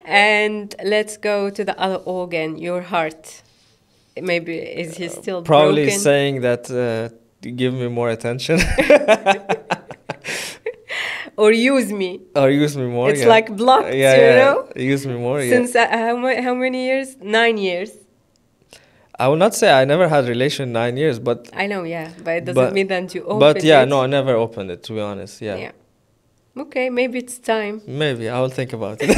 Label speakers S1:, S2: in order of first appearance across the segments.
S1: And let's go to the other organ, your heart. Maybe is he still
S2: Probably
S1: broken?
S2: saying that give me more attention.
S1: Or use me.
S2: Or use me more.
S1: It's
S2: yeah.
S1: like blocked,
S2: Yeah,
S1: you
S2: yeah.
S1: know?
S2: Use me more.
S1: Since
S2: Yeah.
S1: how many years? 9 years.
S2: I would not say I never had relation 9 years, but
S1: I know, yeah, but it doesn't
S2: but
S1: mean that you opened
S2: but yeah,
S1: it.
S2: no, I never opened it, to be honest. Yeah.
S1: Yeah. Okay, maybe it's time.
S2: Maybe I will think about it.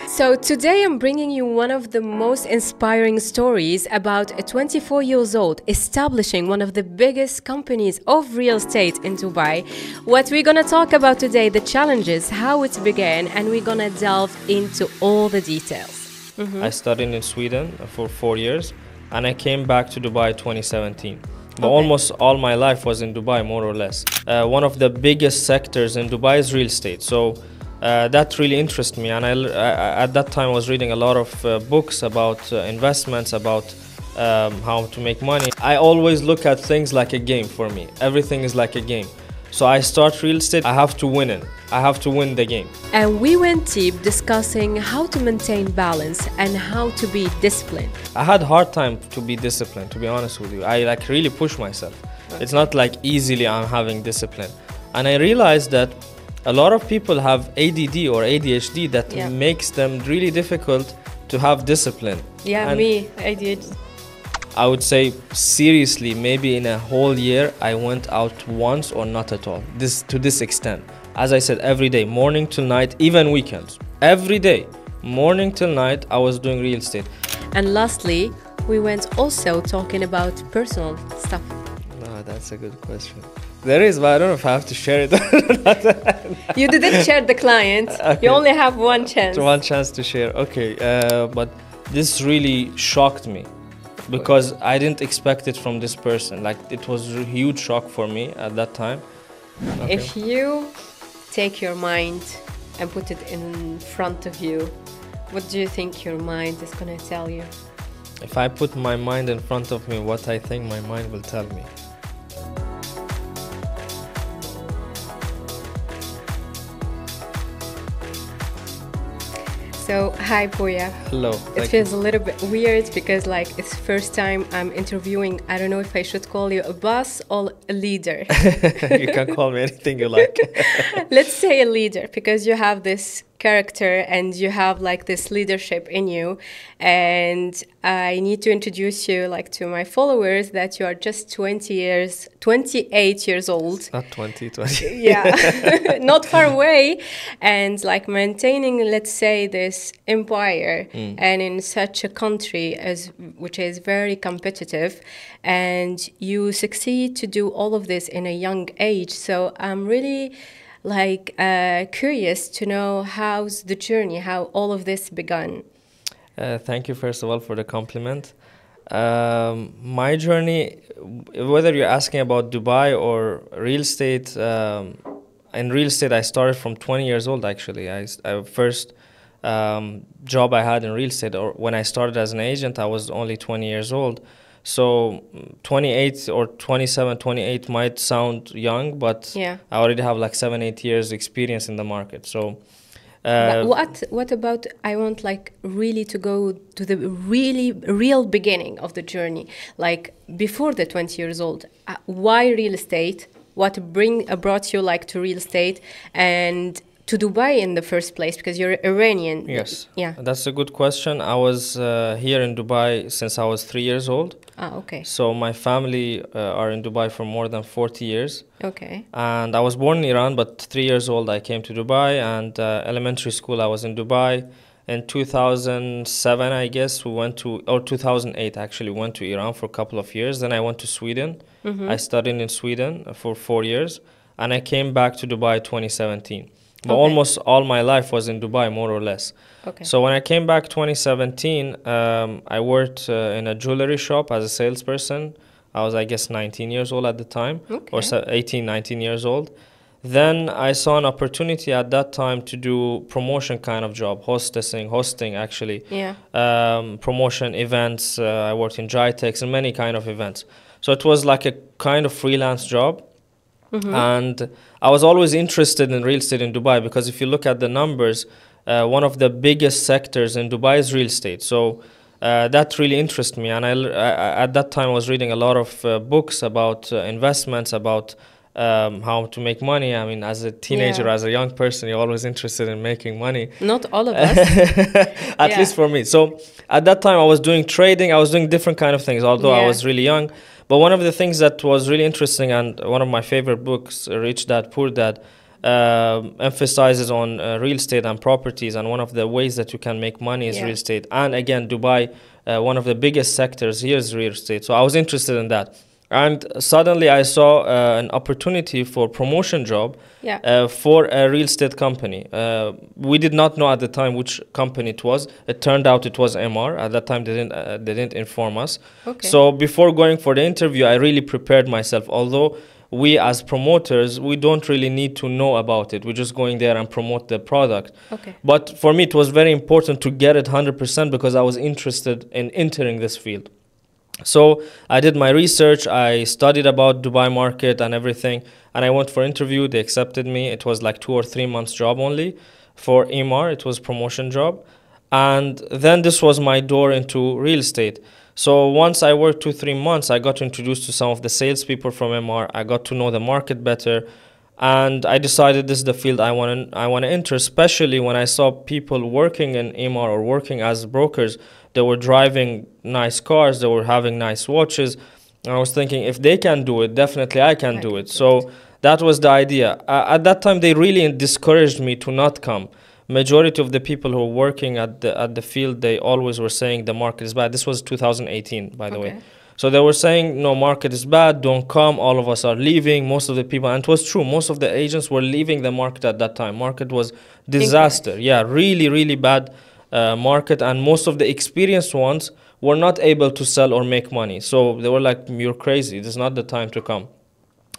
S1: So today I'm bringing you one of the most inspiring stories about a 24 years old establishing one of the biggest companies of real estate in Dubai. What we're going to talk about today, the challenges, how it began, and we're going to delve into all the details.
S2: I studied in Sweden for 4 years, and I came back to Dubai 2017. But
S1: Okay.
S2: almost all my life was in Dubai, more or less. One of the biggest sectors in Dubai is real estate. So that really interested me, and at that time I was reading a lot of books about investments, about how to make money. I always look at things like a game for me. Everything is like a game. So I start real estate, I have to win it. I have to win the game.
S1: And we went deep discussing how to maintain balance and how to be disciplined.
S2: I had hard time to be disciplined, to be honest with you. I like really push myself. Okay. It's not like easily I'm having discipline. And I realized that a lot of people have ADD or ADHD that makes them really difficult to have discipline.
S1: Yeah,
S2: and
S1: me, I did.
S2: I would say seriously, maybe in a whole year, I went out once or not at all. To this extent. As I said, every day, morning till night, even weekends. Every day, morning till night, I was doing real estate.
S1: And lastly, we went also talking about personal stuff.
S2: No, that's a good question. There is, but I don't know if I have to share it or not.
S1: You didn't share the client. Okay. You only have one chance.
S2: One chance to share. Okay, but this really shocked me because I didn't expect it from this person. Like, it was a huge shock for me at that time. Okay.
S1: If you take your mind and put it in front of you, what do you think your mind is going to tell you?
S2: If I put my mind in front of me, what I think my mind will tell me.
S1: So, hi Poya.
S2: Hello.
S1: It feels a little bit weird because like it's first time I'm interviewing, I don't know if I should call you a boss or a leader.
S2: You can call me anything you like.
S1: Let's say a leader, because you have this character and you have like this leadership in you, and I need to introduce you like to my followers that you are just 28 years old.
S2: Not 20.
S1: Yeah, not far away, and like maintaining, let's say, this empire and in such a country which is very competitive, and you succeed to do all of this in a young age. So I'm really like curious to know how's the journey, how all of this began.
S2: Thank you first of all for the compliment. My journey, whether you're asking about Dubai or real estate, in real estate I started from 20 years old actually. I first job I had in real estate, or when I started as an agent, I was only 20 years old. So 28 or 27, 28 might sound young, but I already have like 7-8 years experience in the market. So
S1: but what about, I want like really to go to the real beginning of the journey, like before the 20 years old. Why real estate? What brought you like to real estate and to Dubai in the first place, because you're Iranian?
S2: Yes.
S1: Yeah.
S2: That's a good question. I was here in Dubai since I was 3 years old.
S1: Ah, okay.
S2: So my family are in Dubai for more than 40 years.
S1: Okay.
S2: And I was born in Iran, but 3 years old I came to Dubai, and elementary school I was in Dubai. In 2007, I guess, we went to, or 2008 actually, went to Iran for a couple of years. Then I went to Sweden. I studied in Sweden for 4 years, and I came back to Dubai 2017. But almost all my life was in Dubai, more or less.
S1: Okay.
S2: So when I came back 2017, I worked in a jewelry shop as a salesperson. I was, I guess, 19 years old at the time, or 18, 19 years old. Then I saw an opportunity at that time to do promotion kind of job, hosting actually.
S1: Yeah.
S2: Promotion events. I worked in Jitex and many kind of events. So it was like a kind of freelance job. And I was always interested in real estate in Dubai, because if you look at the numbers, one of the biggest sectors in Dubai is real estate. So that really interested me, and at that time I was reading a lot of books about investments, about how to make money. I mean, as a teenager,
S1: Yeah.
S2: as a young person, you're always interested in making money.
S1: Not all of us.
S2: At
S1: Yeah.
S2: least for me. So at that time I was doing trading, I was doing different kind of things, although I
S1: Yeah.
S2: was really young. But one of the things that was really interesting, and one of my favorite books, Rich Dad Poor Dad, emphasizes on real estate and properties, and one of the ways that you can make money is
S1: Yeah.
S2: real estate. And again, Dubai, one of the biggest sectors here is real estate. So I was interested in that. And suddenly I saw an opportunity for promotion job
S1: Yeah.
S2: for a real estate company. We did not know at the time which company it was. It turned out it was MR. At that time, they didn't inform us.
S1: Okay.
S2: So before going for the interview, I really prepared myself. Although we as promoters, we don't really need to know about it. We're just going there and promote the product.
S1: Okay.
S2: But for me, it was very important to get it 100% because I was interested in entering this field. So I did my research, I studied about Dubai market and everything, and I went for interview. They accepted me. It was like 2 or 3 months job only. For EMAR, it was promotion job. And then this was my door into real estate. So once I worked 2, 3 months, I got introduced to some of the salespeople from MR. I got to know the market better, and I decided this is the field I want to enter. Especially when I saw people working in MR or working as brokers, they were driving nice cars, they were having nice watches. And I was thinking, if they can do it, definitely I can do it. So that was the idea. At that time, they really discouraged me to not come. Majority of the people who were working at the field, they always were saying the market is bad. This was 2018, by the way. So they were saying, no, market is bad, don't come, all of us are leaving, most of the people, and it was true, most of the agents were leaving the market at that time. Market was disaster. Yeah, really, really bad market, and most of the experienced ones were not able to sell or make money. So they were like, you're crazy, this is not the time to come.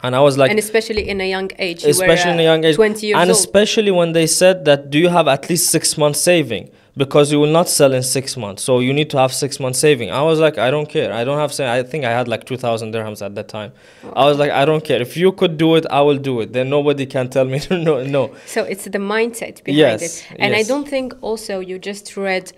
S2: And I was like,
S1: and especially in a young age.
S2: Especially in a young age.
S1: 20 years
S2: and
S1: old.
S2: especially when they said that, do you have at least 6 months saving? Because you will not sell in 6 months. So you need to have 6 months saving. I was like, I don't care. I don't have saving. I think I had like 2,000 dirhams at that time. I was like, I don't care. If you could do it, I will do it. Then nobody can tell me no.
S1: So it's the mindset behind
S2: Yes,
S1: it. And
S2: yes.
S1: I don't think also you just read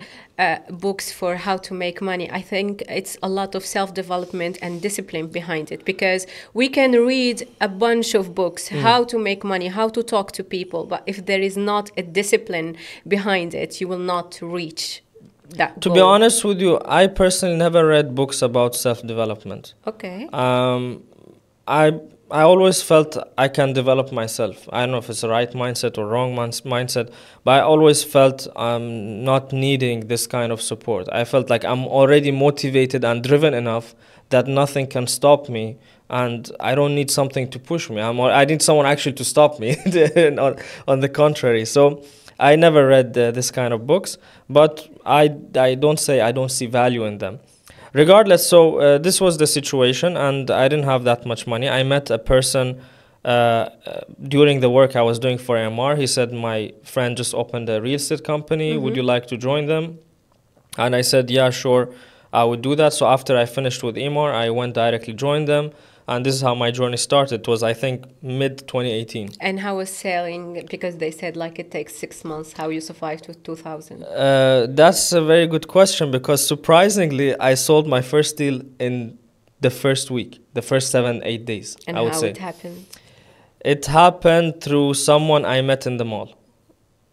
S1: books for how to make money. I think it's a lot of self-development and discipline behind it, because we can read a bunch of books, how to make money, how to talk to people, but if there is not a discipline behind it, you will not reach that
S2: To
S1: goal.
S2: be honest with you, I personally never read books about self-development.
S1: Okay.
S2: I always felt I can develop myself. I don't know if it's the right mindset or wrong mindset, but I always felt I'm not needing this kind of support. I felt like I'm already motivated and driven enough that nothing can stop me, and I don't need something to push me. I need someone actually to stop me, on the contrary. So I never read this kind of books, but I don't say I don't see value in them. Regardless, so this was the situation, and I didn't have that much money. I met a person during the work I was doing for MR. He said, my friend just opened a real estate company. Would you like to join them? And I said, yeah, sure, I would do that. So after I finished with MR, I went directly joined them. And this is how my journey started. It was, I think, mid-2018.
S1: And how was selling? Because they said like it takes 6 months. How you survived with 2,000?
S2: That's a very good question, because surprisingly, I sold my first deal in the first week, the first 7-8 days,
S1: And
S2: I would
S1: how
S2: say.
S1: it happened?
S2: It happened through someone I met in the mall.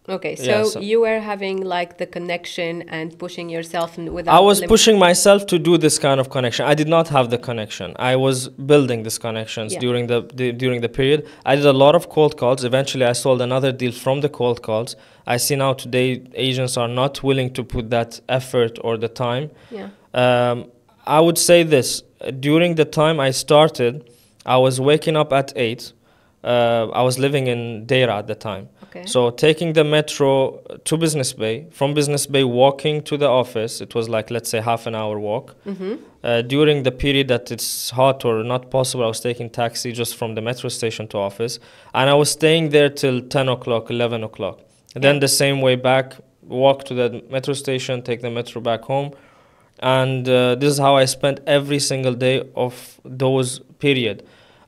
S1: Okay, so,
S2: Yeah, so-
S1: you were having like the connection and pushing yourself without
S2: I was
S1: limit.
S2: pushing myself to do this kind of connection. I did not have the connection. I was building these connections
S1: Yeah.
S2: during the period. I did a lot of cold calls. Eventually, I sold another deal from the cold calls. I see now today agents are not willing to put that effort or the time.
S1: Yeah.
S2: I would say this. During the time I started, I was waking up at 8. I was living in Deira at the time.
S1: Okay.
S2: So taking the metro to Business Bay, from Business Bay walking to the office, it was like, let's say, half an hour walk. During the period that it's hot or not possible, I was taking taxi just from the metro station to office. And I was staying there till 10 o'clock, 11 o'clock. Then the same way back, walk to the metro station, take the metro back home. And this is how I spent every single day of those period.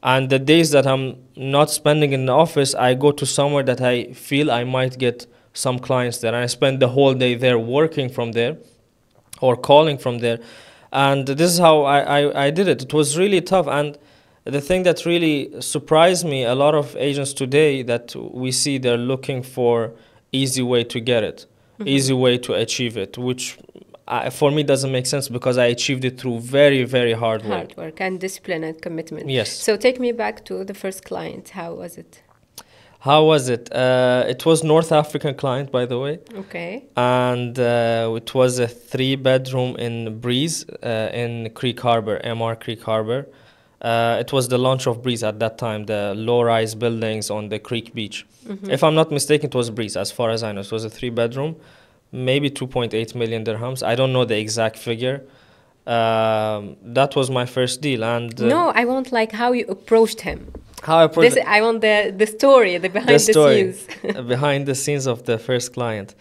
S2: And the days that I'm not spending in the office, I go to somewhere that I feel I might get some clients there, and I spent the whole day there working from there or calling from there. And this is how I did it. It was really tough. And the thing that really surprised me, a lot of agents today that we see, they're looking for easy way to get it, easy way to achieve it, which for me doesn't make sense, because I achieved it through very, very hard work.
S1: Hard work and discipline and commitment.
S2: Yes.
S1: So take me back to the first client. How was it?
S2: How was it? It was North African client, by the way.
S1: Okay.
S2: And it was a 3-bedroom in Breeze in Creek Harbor, MR Creek Harbor. It was the launch of Breeze at that time, the low-rise buildings on the Creek Beach. If I'm not mistaken, it was Breeze, as far as I know. It was a 3-bedroom, maybe 2.8 million dirhams. I don't know the exact figure. That was my first deal. And
S1: no, I want like how you approached him.
S2: How I approached
S1: I want the story, the behind the scenes.
S2: Behind the scenes of the first client.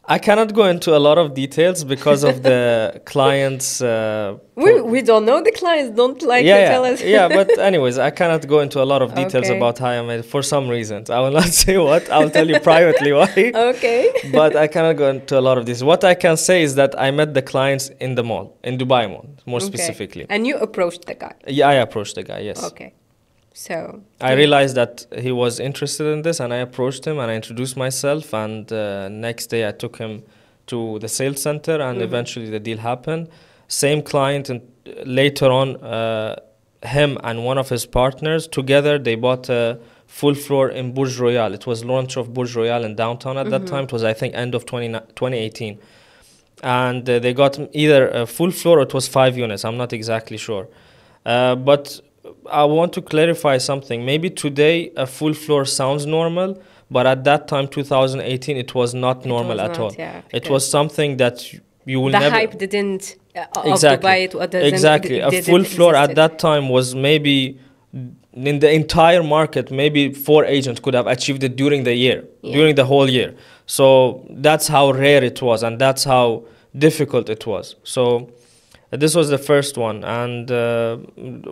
S2: I cannot go into a lot of details because of the clients.
S1: We don't know, the clients don't like to tell us.
S2: Yeah, but anyways, I cannot go into a lot of details about how I made it for some reasons. I will not say what. I will tell you privately why.
S1: Okay.
S2: But I cannot go into a lot of this. What I can say is that I met the clients in the mall, in Dubai Mall, more specifically.
S1: And you approached the guy?
S2: Yeah, I approached the guy, yes.
S1: Okay. So
S2: I realized that he was interested in this, and I approached him and I introduced myself, and next day I took him to the sales center, and eventually the deal happened. Same client, and later on him and one of his partners together, they bought a full floor in Burj Royal. It was launch of Burj Royal in downtown at that time. It was, I think, end of 2018. And they got either a full floor or it was 5 units. I'm not exactly sure. But I want to clarify something. Maybe today a full floor sounds normal, but at that time, 2018, it was not normal at all. Yeah, it was something that you will never...
S1: The hype didn't... Exactly.
S2: Exactly. A full floor at that time was maybe... In the entire market, maybe 4 agents could have achieved it during the year, during the whole year. So that's how rare it was, and that's how difficult it was. So this was the first one, and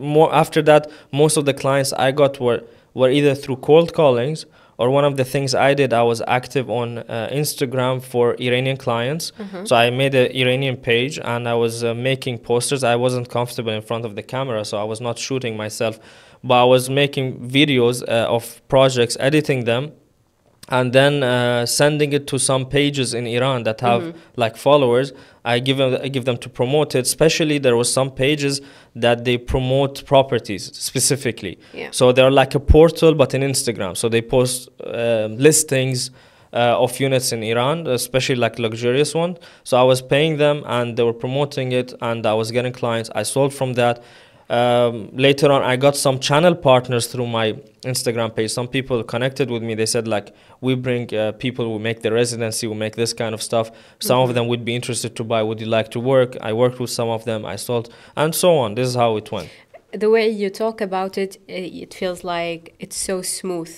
S2: more after that, most of the clients I got were either through cold callings, or one of the things I did, I was active on Instagram for Iranian clients. So I made an Iranian page, and I was making posters. I wasn't comfortable in front of the camera, so I was not shooting myself, but I was making videos of projects, editing them, and then sending it to some pages in Iran that have like followers. I give them to promote it. Especially there was some pages that they promote properties specifically. So they're like a portal but in Instagram. So they post listings of units in Iran, especially like luxurious ones. So I was paying them and they were promoting it, and I was getting clients. I sold from that. Later on, I got some channel partners through my Instagram page. Some people connected with me. They said, like, we bring people who make the residency, who make this kind of stuff. Some of them would be interested to buy. Would you like to work? I worked with some of them. I sold, and so on. This is how it went.
S1: The way you talk about it, it feels like it's so smooth.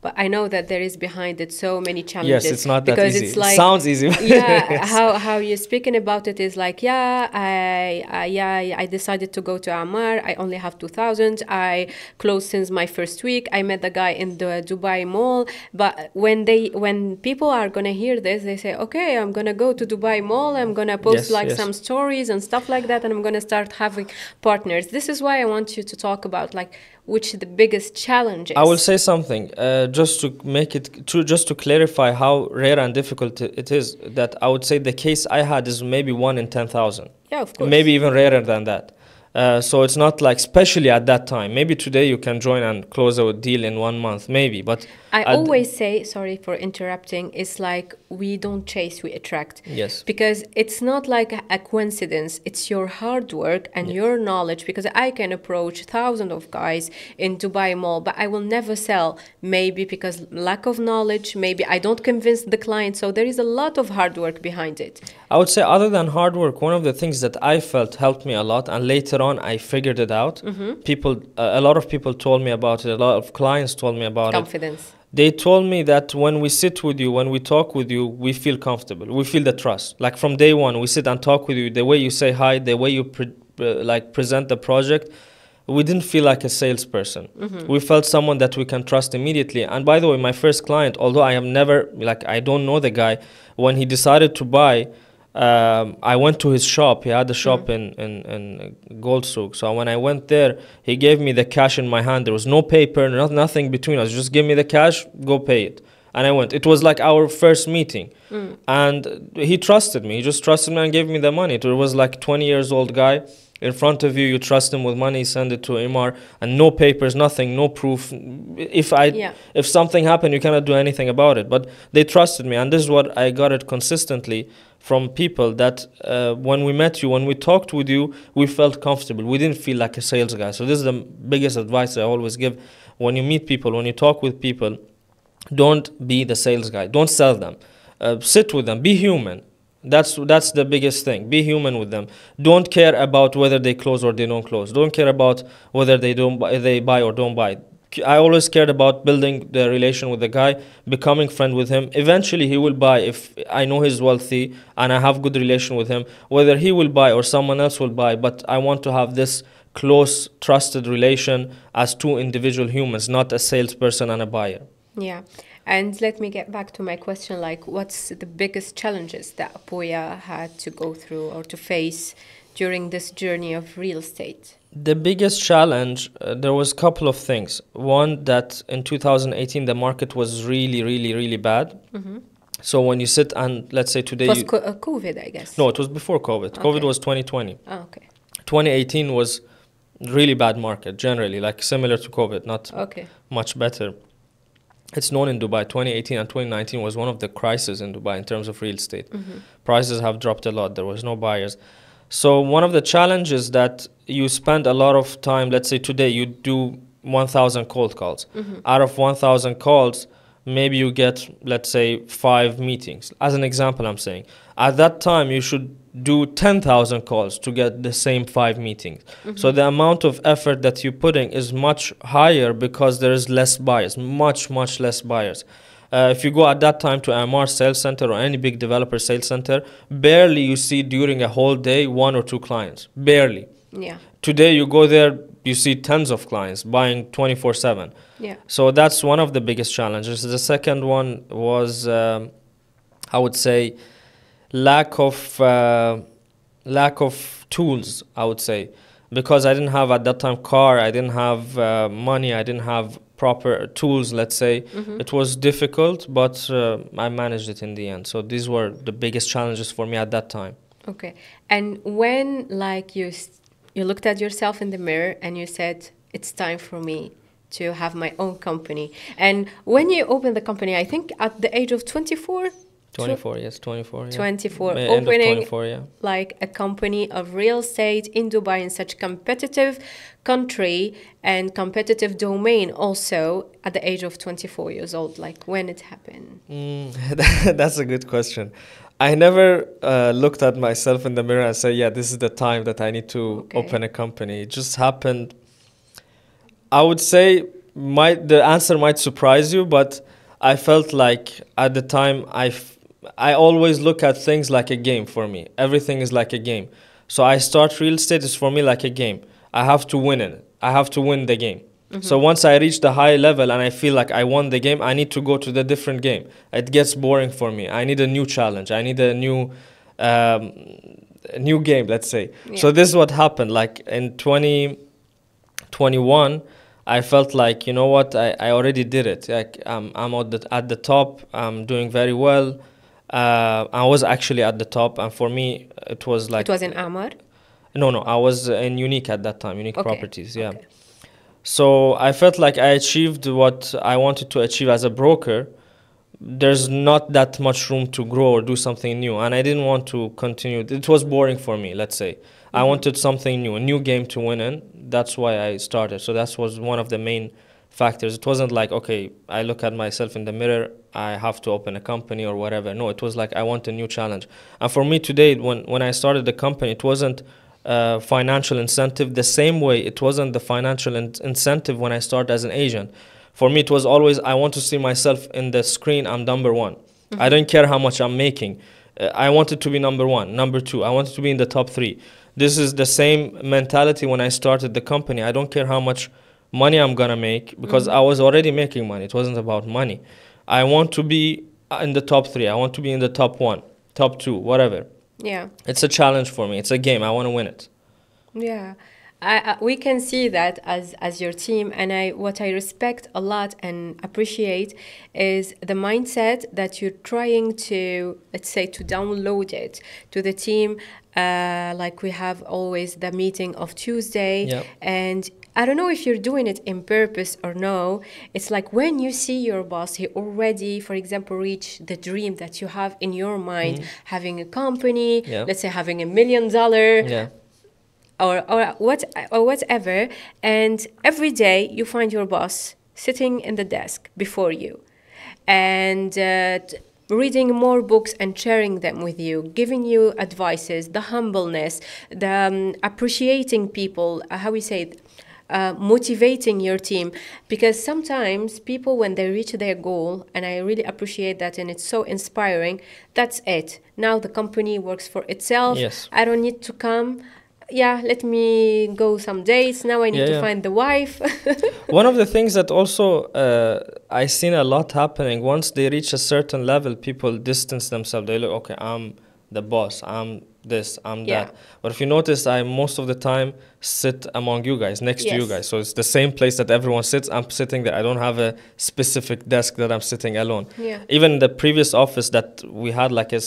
S1: But I know that there is behind it so many challenges.
S2: Yes, it's not that easy.
S1: It's like,
S2: it sounds easy.
S1: Yeah, how you're speaking about it is like, I decided to go to Ammar. I only have 2,000. I closed since my first week. I met the guy in the Dubai Mall. But when people are gonna hear this, they say, okay, I'm gonna go to Dubai Mall. I'm gonna post some stories and stuff like that, and I'm gonna start having partners. This is why I want you to talk about like which the biggest challenge is.
S2: I will say something just to make it true, just to clarify how rare and difficult it is. That I would say the case I had is maybe 1 in 10,000.
S1: Yeah, of course.
S2: Maybe even rarer than that. So it's not like, especially at that time. Maybe today you can join and close a deal in 1 month, maybe. But
S1: I always say, sorry for interrupting, it's like we don't chase, we attract.
S2: Yes.
S1: Because it's not like a coincidence. It's your hard work and your knowledge. Because I can approach thousands of guys in Dubai Mall, but I will never sell. Maybe because lack of knowledge. Maybe I don't convince the client. So there is a lot of hard work behind it.
S2: I would say, other than hard work, one of the things that I felt helped me a lot, and later on I figured it out. A lot of people told me about it. A lot of clients told me about
S1: Confidence.
S2: They told me that when we sit with you, when we talk with you, we feel comfortable. We feel the trust. Like from day one, we sit and talk with you. The way you say hi, the way you present the project, we didn't feel like a salesperson. We felt someone that we can trust immediately. And by the way, my first client, although I have never, like, I don't know the guy, when he decided to buy, I went to his shop. He had a shop in Gold Souk. So when I went there, he gave me the cash in my hand. There was no paper, nothing between us. Just give me the cash, go pay it. And I went. It was like our first meeting. And he trusted me. He just trusted me and gave me the money. It was like 20 years old guy in front of you. You trust him with money, send it to Imar, and no papers, nothing, no proof. If something happened, you cannot do anything about it. But they trusted me, and this is what I got it consistently from people, that when we met you, when we talked with you, we felt comfortable. We didn't feel like a sales guy. So this is the biggest advice I always give. When you meet people, when you talk with people, don't be the sales guy. Don't sell them. Sit with them. Be human. That's the biggest thing. Be human with them. Don't care about whether they close or they don't close. Don't care about whether they buy or don't buy. I always cared about building the relation with the guy, becoming friend with him. Eventually he will buy if I know he's wealthy and I have good relation with him. Whether he will buy or someone else will buy, but I want to have this close, trusted relation as two individual humans, not a salesperson and a buyer.
S1: Yeah. And let me get back to my question, like, what's the biggest challenges that Apoya had to go through or to face during this journey of real estate?
S2: The biggest challenge, there was a couple of things. One, that in 2018, the market was really, really, really bad. So when you sit and, let's say today...
S1: It was COVID, I guess.
S2: No, it was before COVID. Okay. COVID was 2020.
S1: Oh, okay.
S2: 2018 was really bad market, generally, like similar to COVID, not much better. It's known in Dubai, 2018 and 2019 was one of the crises in Dubai in terms of real estate. Prices have dropped a lot. There was no buyers. So one of the challenges that you spend a lot of time, let's say today you do 1,000 cold calls. Out of 1,000 calls, maybe you get, let's say, 5 meetings. As an example, I'm saying. At that time, you should do 10,000 calls to get the same 5 meetings. So the amount of effort that you're putting is much higher because there is less buyers, much, much less buyers. If you go at that time to MR sales center or any big developer sales center, barely you see during a whole day 1 or 2 clients, barely.
S1: Yeah.
S2: Today you go there, you see tons of clients buying 24/7.
S1: Yeah.
S2: So that's one of the biggest challenges. The second one was, I would say, lack of tools, I would say, because I didn't have at that time car, I didn't have money, I didn't have proper tools, let's say. It was difficult, but I managed it in the end. So these were the biggest challenges for me at that time.
S1: Okay. And when, like, you looked at yourself in the mirror and you said, it's time for me to have my own company. And when you opened the company, I think at the age of 24?
S2: 24, yes, 24. Yeah.
S1: 24,
S2: End
S1: opening
S2: of 24, yeah.
S1: like a company of real estate in Dubai, in such competitive country and competitive domain also at the age of 24 years old. Like, when it happened?
S2: That's a good question. I never looked at myself in the mirror and said, yeah, this is the time that I need to open a company. It just happened. I would say the answer might surprise you, but I felt like at the time I always look at things like a game for me. Everything is like a game. So I start real estate is for me like a game. I have to win it. I have to win the game. So once I reach the high level and I feel like I won the game, I need to go to the different game. It gets boring for me. I need a new challenge. I need a new game, let's say. Yeah. So this is what happened. Like in 2021, I felt like, you know what, I already did it. Like I'm at the top. I'm doing very well. I was actually at the top, and for me, it was like...
S1: It was in Amar?
S2: No, I was in Unique at that time, Unique Properties, yeah. Okay. So I felt like I achieved what I wanted to achieve as a broker. There's not that much room to grow or do something new, and I didn't want to continue. It was boring for me, let's say. I wanted something new, a new game to win in. That's why I started. So that was one of the main factors. It wasn't like, okay, I look at myself in the mirror, I have to open a company or whatever. No, it was like I want a new challenge. And for me today, when I started the company, it wasn't financial incentive the same way it wasn't the financial incentive when I started as an agent. For me, it was always, I want to see myself in the screen, I'm number one. I don't care how much I'm making. I wanted to be number one, number two. I wanted to be in the top 3. This is the same mentality when I started the company. I don't care how much money I'm gonna make, because I was already making money. It wasn't about money. I want to be in the top 3. I want to be in the top 1, top 2, whatever.
S1: Yeah.
S2: It's a challenge for me. It's a game. I want to win it.
S1: Yeah, we can see that as your team, and what I respect a lot and appreciate is the mindset that you're trying to, let's say, to download it to the team. Like we have always the meeting of Tuesday,
S2: Yep.
S1: and I don't know if you're doing it in purpose or no. It's like when you see your boss, he already, for example, reached the dream that you have in your mind, having a company,
S2: Yeah.
S1: let's say having $1 million.
S2: Yeah.
S1: Or whatever, and every day you find your boss sitting in the desk before you, and reading more books and sharing them with you, giving you advices, the humbleness, the appreciating people, how we say it, motivating your team. Because sometimes people, when they reach their goal, and I really appreciate that, and it's so inspiring, that's it. Now the company works for itself.
S2: Yes.
S1: I don't need to come. Yeah, let me go some dates. Now I need to find the wife.
S2: One of the things that also I seen a lot happening, once they reach a certain level, people distance themselves. They look, okay, I'm the boss, I'm this, I'm
S1: Yeah.
S2: that. But if you notice, I most of the time sit among you guys, next to you
S1: Yes.
S2: guys. So it's the same place that everyone sits. I'm sitting there. I don't have a specific desk that I'm sitting alone.
S1: Yeah.
S2: Even the previous office that we had like a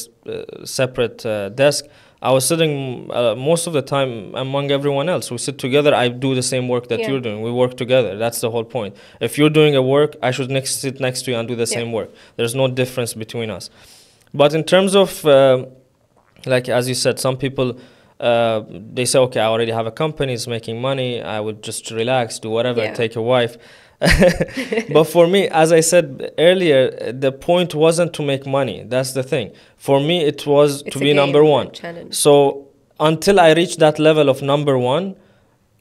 S2: separate desk, I was sitting most of the time among everyone else. We sit together. I do the same work that
S1: Yeah.
S2: you're doing. We work together. That's the whole point. If you're doing a work, I should sit next to you and do the same work. There's no difference between us. But in terms of, like as you said, some people, they say, okay, I already have a company, it's making money. I would just relax, do whatever, take a wife. But for me, as I said earlier, the point wasn't to make money. That's the thing. For me, it was to be number one. So until I reach that level of number one,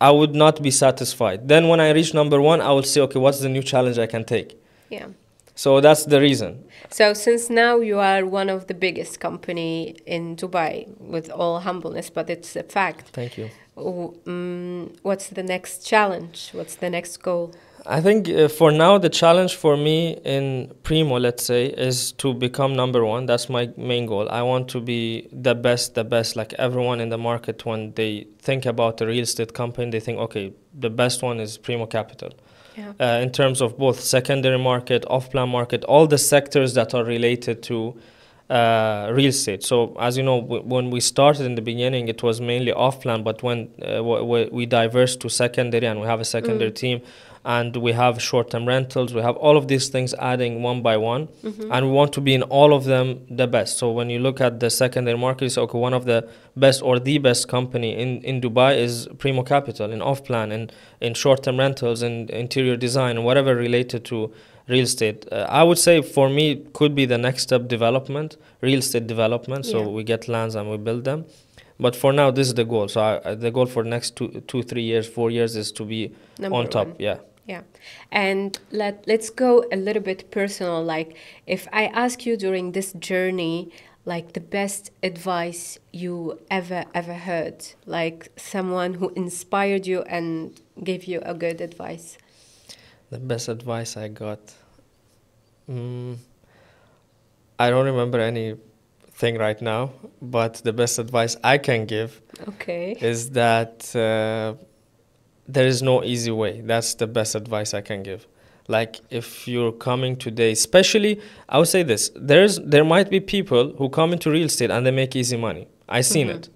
S2: I would not be satisfied. Then when I reach number one, I will say, okay, what's the new challenge I can take?
S1: Yeah.
S2: So that's the reason.
S1: So since now you are one of the biggest company in Dubai, with all humbleness, but it's a fact.
S2: Thank you.
S1: What's the next challenge? What's the next goal?
S2: I think for now, the challenge for me in Primo, let's say, is to become number one. That's my main goal. I want to be the best, like everyone in the market. When they think about a real estate company, they think, okay, the best one is Primo Capital. Yeah. In terms of both secondary market, off-plan market, all the sectors that are related to real estate. So as you know, when we started in the beginning, it was mainly off-plan, but when we diverse to secondary, and we have a secondary team, and we have short-term rentals, we have all of these things adding one by one, and we want to be in all of them the best. So when you look at the secondary market, you say, okay, one of the best or the best company in Dubai is Primo Capital, in off-plan, in short-term rentals, and interior design, and whatever related to real estate. I would say for me, could be the next step development, real estate development. So we get lands and we build them. But for now, this is the goal. So the goal for the next 2, 3 years, 4 years is to be on top. Yeah.
S1: Yeah. And let's go a little bit personal. Like, if I ask you during this journey, like the best advice you ever heard, like someone who inspired you and gave you a good advice.
S2: The best advice I got. I don't remember anything right now, but the best advice I can give is that there is no easy way. That's the best advice I can give. Like, if you're coming today, especially, I would say this, there might be people who come into real estate and they make easy money. I've seen it.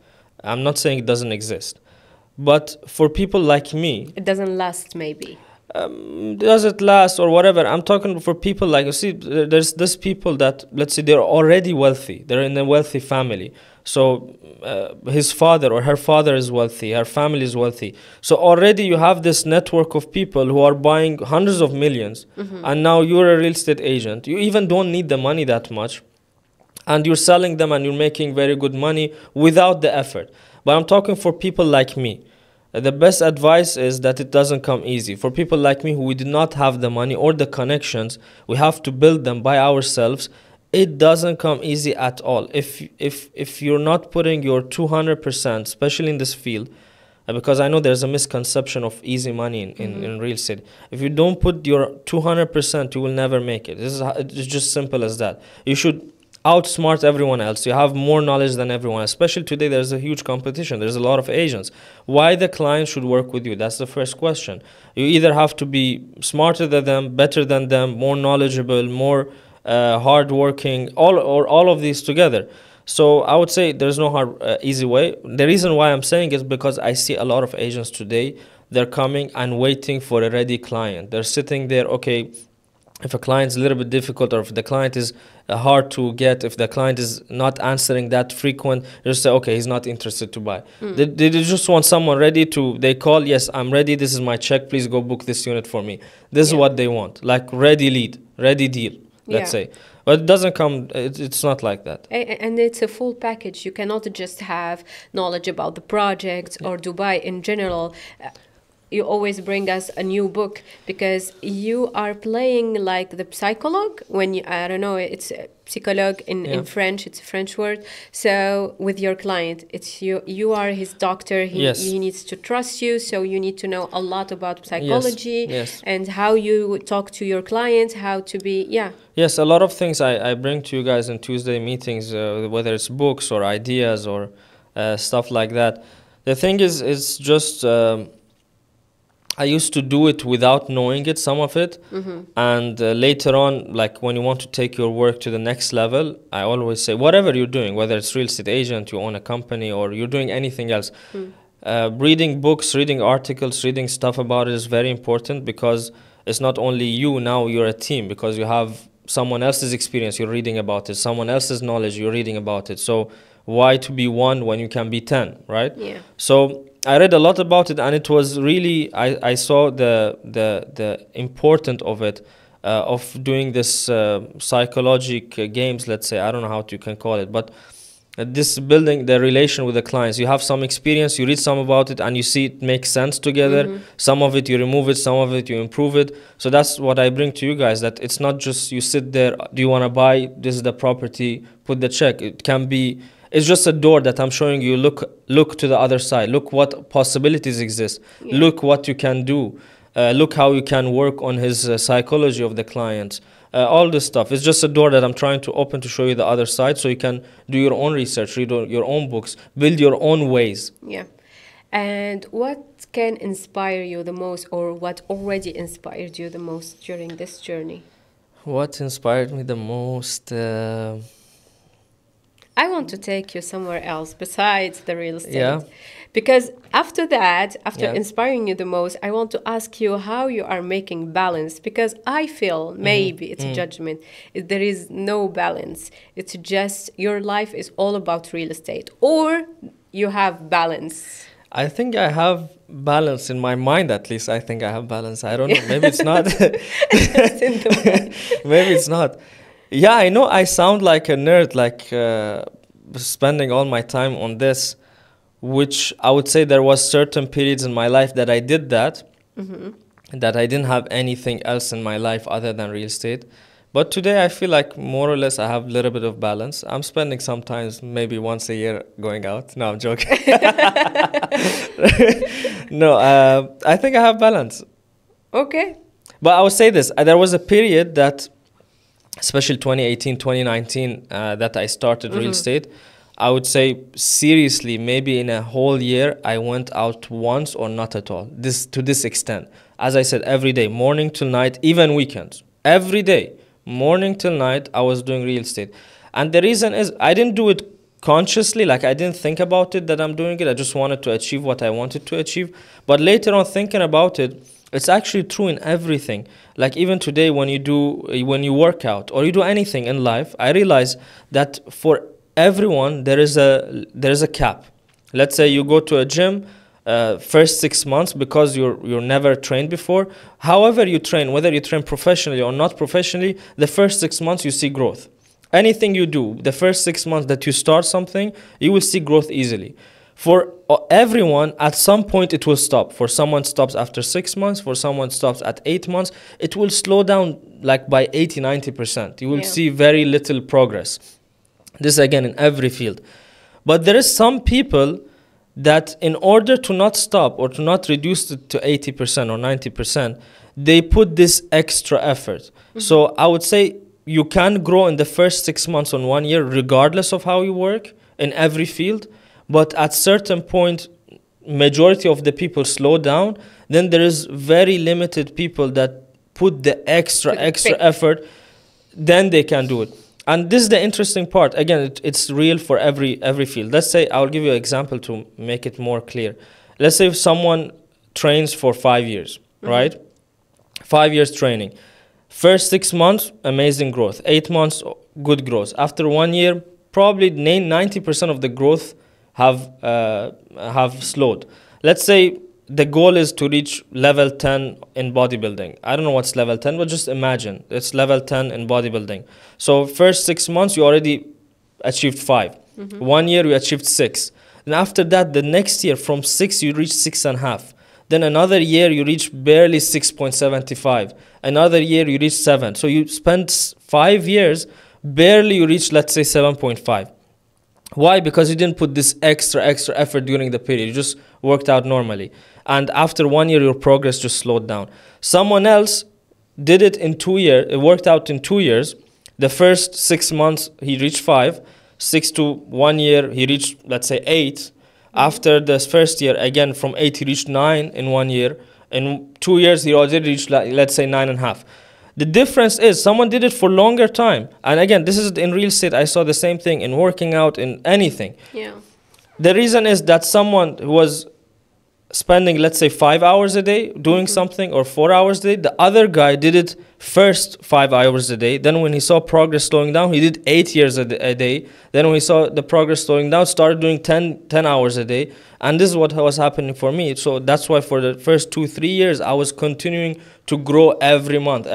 S2: I'm not saying it doesn't exist. But for people like me...
S1: It doesn't last, maybe.
S2: Does it last or whatever? I'm talking for people like, you see, there's this people that, let's say, they're already wealthy. They're in a wealthy family. So his father or her father is wealthy, her family is wealthy. So already you have this network of people who are buying hundreds of millions, and now you're a real estate agent. You even don't need the money that much, and you're selling them and you're making very good money without the effort. But I'm talking for people like me. The best advice is that it doesn't come easy. For people like me who we do not have the money or the connections, we have to build them by ourselves. It doesn't come easy at all. If you're not putting your 200%, especially in this field, because I know there's a misconception of easy money in real estate. If you don't put your 200%, you will never make it. It's just simple as that. You should outsmart everyone else. You have more knowledge than everyone, especially today. There's a huge competition. There's a lot of agents. Why the client should work with you? That's the first question. You either have to be smarter than them, better than them, more knowledgeable, more hardworking, all of these together. So I would say there's no easy way. The reason why I'm saying is because I see a lot of agents today. They're coming and waiting for a ready client. They're sitting there. Okay, if a client's a little bit difficult, or if the client is hard to get, if the client is not answering that frequent, they just say, okay, he's not interested to buy. They just want someone ready to. They call, yes, I'm ready. This is my check. Please go book this unit for me. This is what they want, like ready lead, ready deal. Let's say. But it doesn't come, it's not like that.
S1: And it's a full package. You cannot just have knowledge about the project or Dubai in general. You always bring us a new book because you are playing like the psychologue when you, I don't know, it's psychologue in French, it's a French word. So with your client, it's you are his doctor. He needs to trust you. So you need to know a lot about psychology and how you talk to your clients, how to be,
S2: Yes, a lot of things I bring to you guys in Tuesday meetings, whether it's books or ideas or stuff like that. The thing is, it's just... I used to do it without knowing it, some of it. And later on, like when you want to take your work to the next level, I always say, whatever you're doing, whether it's real estate agent, you own a company, or you're doing anything else, reading books, reading articles, reading stuff about it is very important, because it's not only you, now you're a team, because you have someone else's experience, you're reading about it, someone else's knowledge, you're reading about it. So why to be one when you can be 10, right?
S1: Yeah.
S2: So I read a lot about it, and it was really, I saw the importance of it, of doing this psychological games, let's say. I don't know how you can call it, but this building the relation with the clients. You have some experience, you read some about it, and you see it makes sense together. Some of it you remove it, some of it you improve it. So that's what I bring to you guys, that it's not just you sit there, do you want to buy, this is the property, put the check. It can be, it's just a door that I'm showing you. Look to the other side. Look what possibilities exist. Look what you can do. Look how you can work on his psychology of the client. All this stuff. It's just a door that I'm trying to open to show you the other side, so you can do your own research, read your own books, build your own ways.
S1: Yeah. And what can inspire you the most, or what already inspired you the most during this journey?
S2: What inspired me the most?
S1: I want to take you somewhere else besides the real estate. Because after that, after inspiring you the most, I want to ask you how you are making balance. Because I feel maybe it's a judgment. There is no balance. It's just your life is all about real estate. Or you have balance.
S2: I think I have balance in my mind, at least. I think I have balance. I don't know. Maybe it's not. Maybe it's not. Yeah, I know I sound like a nerd, like spending all my time on this, which I would say there was certain periods in my life that I did that, that I didn't have anything else in my life other than real estate. But today I feel like more or less I have a little bit of balance. I'm spending sometimes maybe once a year going out. No, I'm joking. No, I think I have balance.
S1: Okay.
S2: But I would say this, there was a period that, especially 2018, 2019, that I started real estate. I would say seriously, maybe in a whole year, I went out once or not at all. To this extent. As I said, every day, morning till night, even weekends. Every day, morning till night, I was doing real estate. And the reason is I didn't do it consciously, like I didn't think about it that I'm doing it. I just wanted to achieve what I wanted to achieve. But later on, thinking about it, it's actually true in everything. Like even today, when you work out or you do anything in life, I realize that for everyone there is a cap. Let's say you go to a gym, first 6 months, because you're never trained before. However you train, whether you train professionally or not professionally, the first 6 months you see growth. Anything you do, the first 6 months that you start something, you will see growth easily. For everyone, at some point it will stop. For someone stops after 6 months, for someone stops at 8 months. It will slow down like by 80-90%. You will
S1: Yeah.
S2: see very little progress. This again in every field. But there is some people that in order to not stop or to not reduce it to 80% or 90%, they put this extra effort. So I would say you can grow in the first 6 months on 1 year regardless of how you work in every field. But at certain point, majority of the people slow down. Then there is very limited people that put the extra effort, then they can do it. And this is the interesting part. Again, it's real for every field. Let's say, I'll give you an example to make it more clear. Let's say if someone trains for 5 years, right? 5 years training. First 6 months, amazing growth. 8 months, good growth. After 1 year, probably 90% of the growth have slowed. Let's say the goal is to reach level 10 in bodybuilding. I don't know what's level 10, but just imagine it's level 10 in bodybuilding. So first 6 months, you already achieved 5. 1 year, you achieved 6. And after that, the next year, from 6, you reach 6.5. Then another year, you reach barely 6.75. Another year, you reach 7. So you spent 5 years, barely you reach, let's say, 7.5. Why? Because you didn't put this extra effort during the period. You just worked out normally. And after 1 year, your progress just slowed down. Someone else did it in 2 years. It worked out in 2 years. The first 6 months, he reached 5. 6 to 1 year, he reached, let's say, 8. After the first year, again, from 8, he reached 9 in 1 year. In 2 years, he already reached, let's say, 9.5. The difference is someone did it for longer time. And again, this is in real estate. I saw the same thing in working out, in anything.
S1: Yeah.
S2: The reason is that someone who was spending, let's say, 5 hours a day doing something, or 4 hours a day, the other guy did it first 5 hours a day. Then when he saw progress slowing down, he did 8 years a day. Then when he saw the progress slowing down, started doing 10 hours a day. And this is what was happening for me. So that's why for the first 2-3 years, I was continuing to grow every month,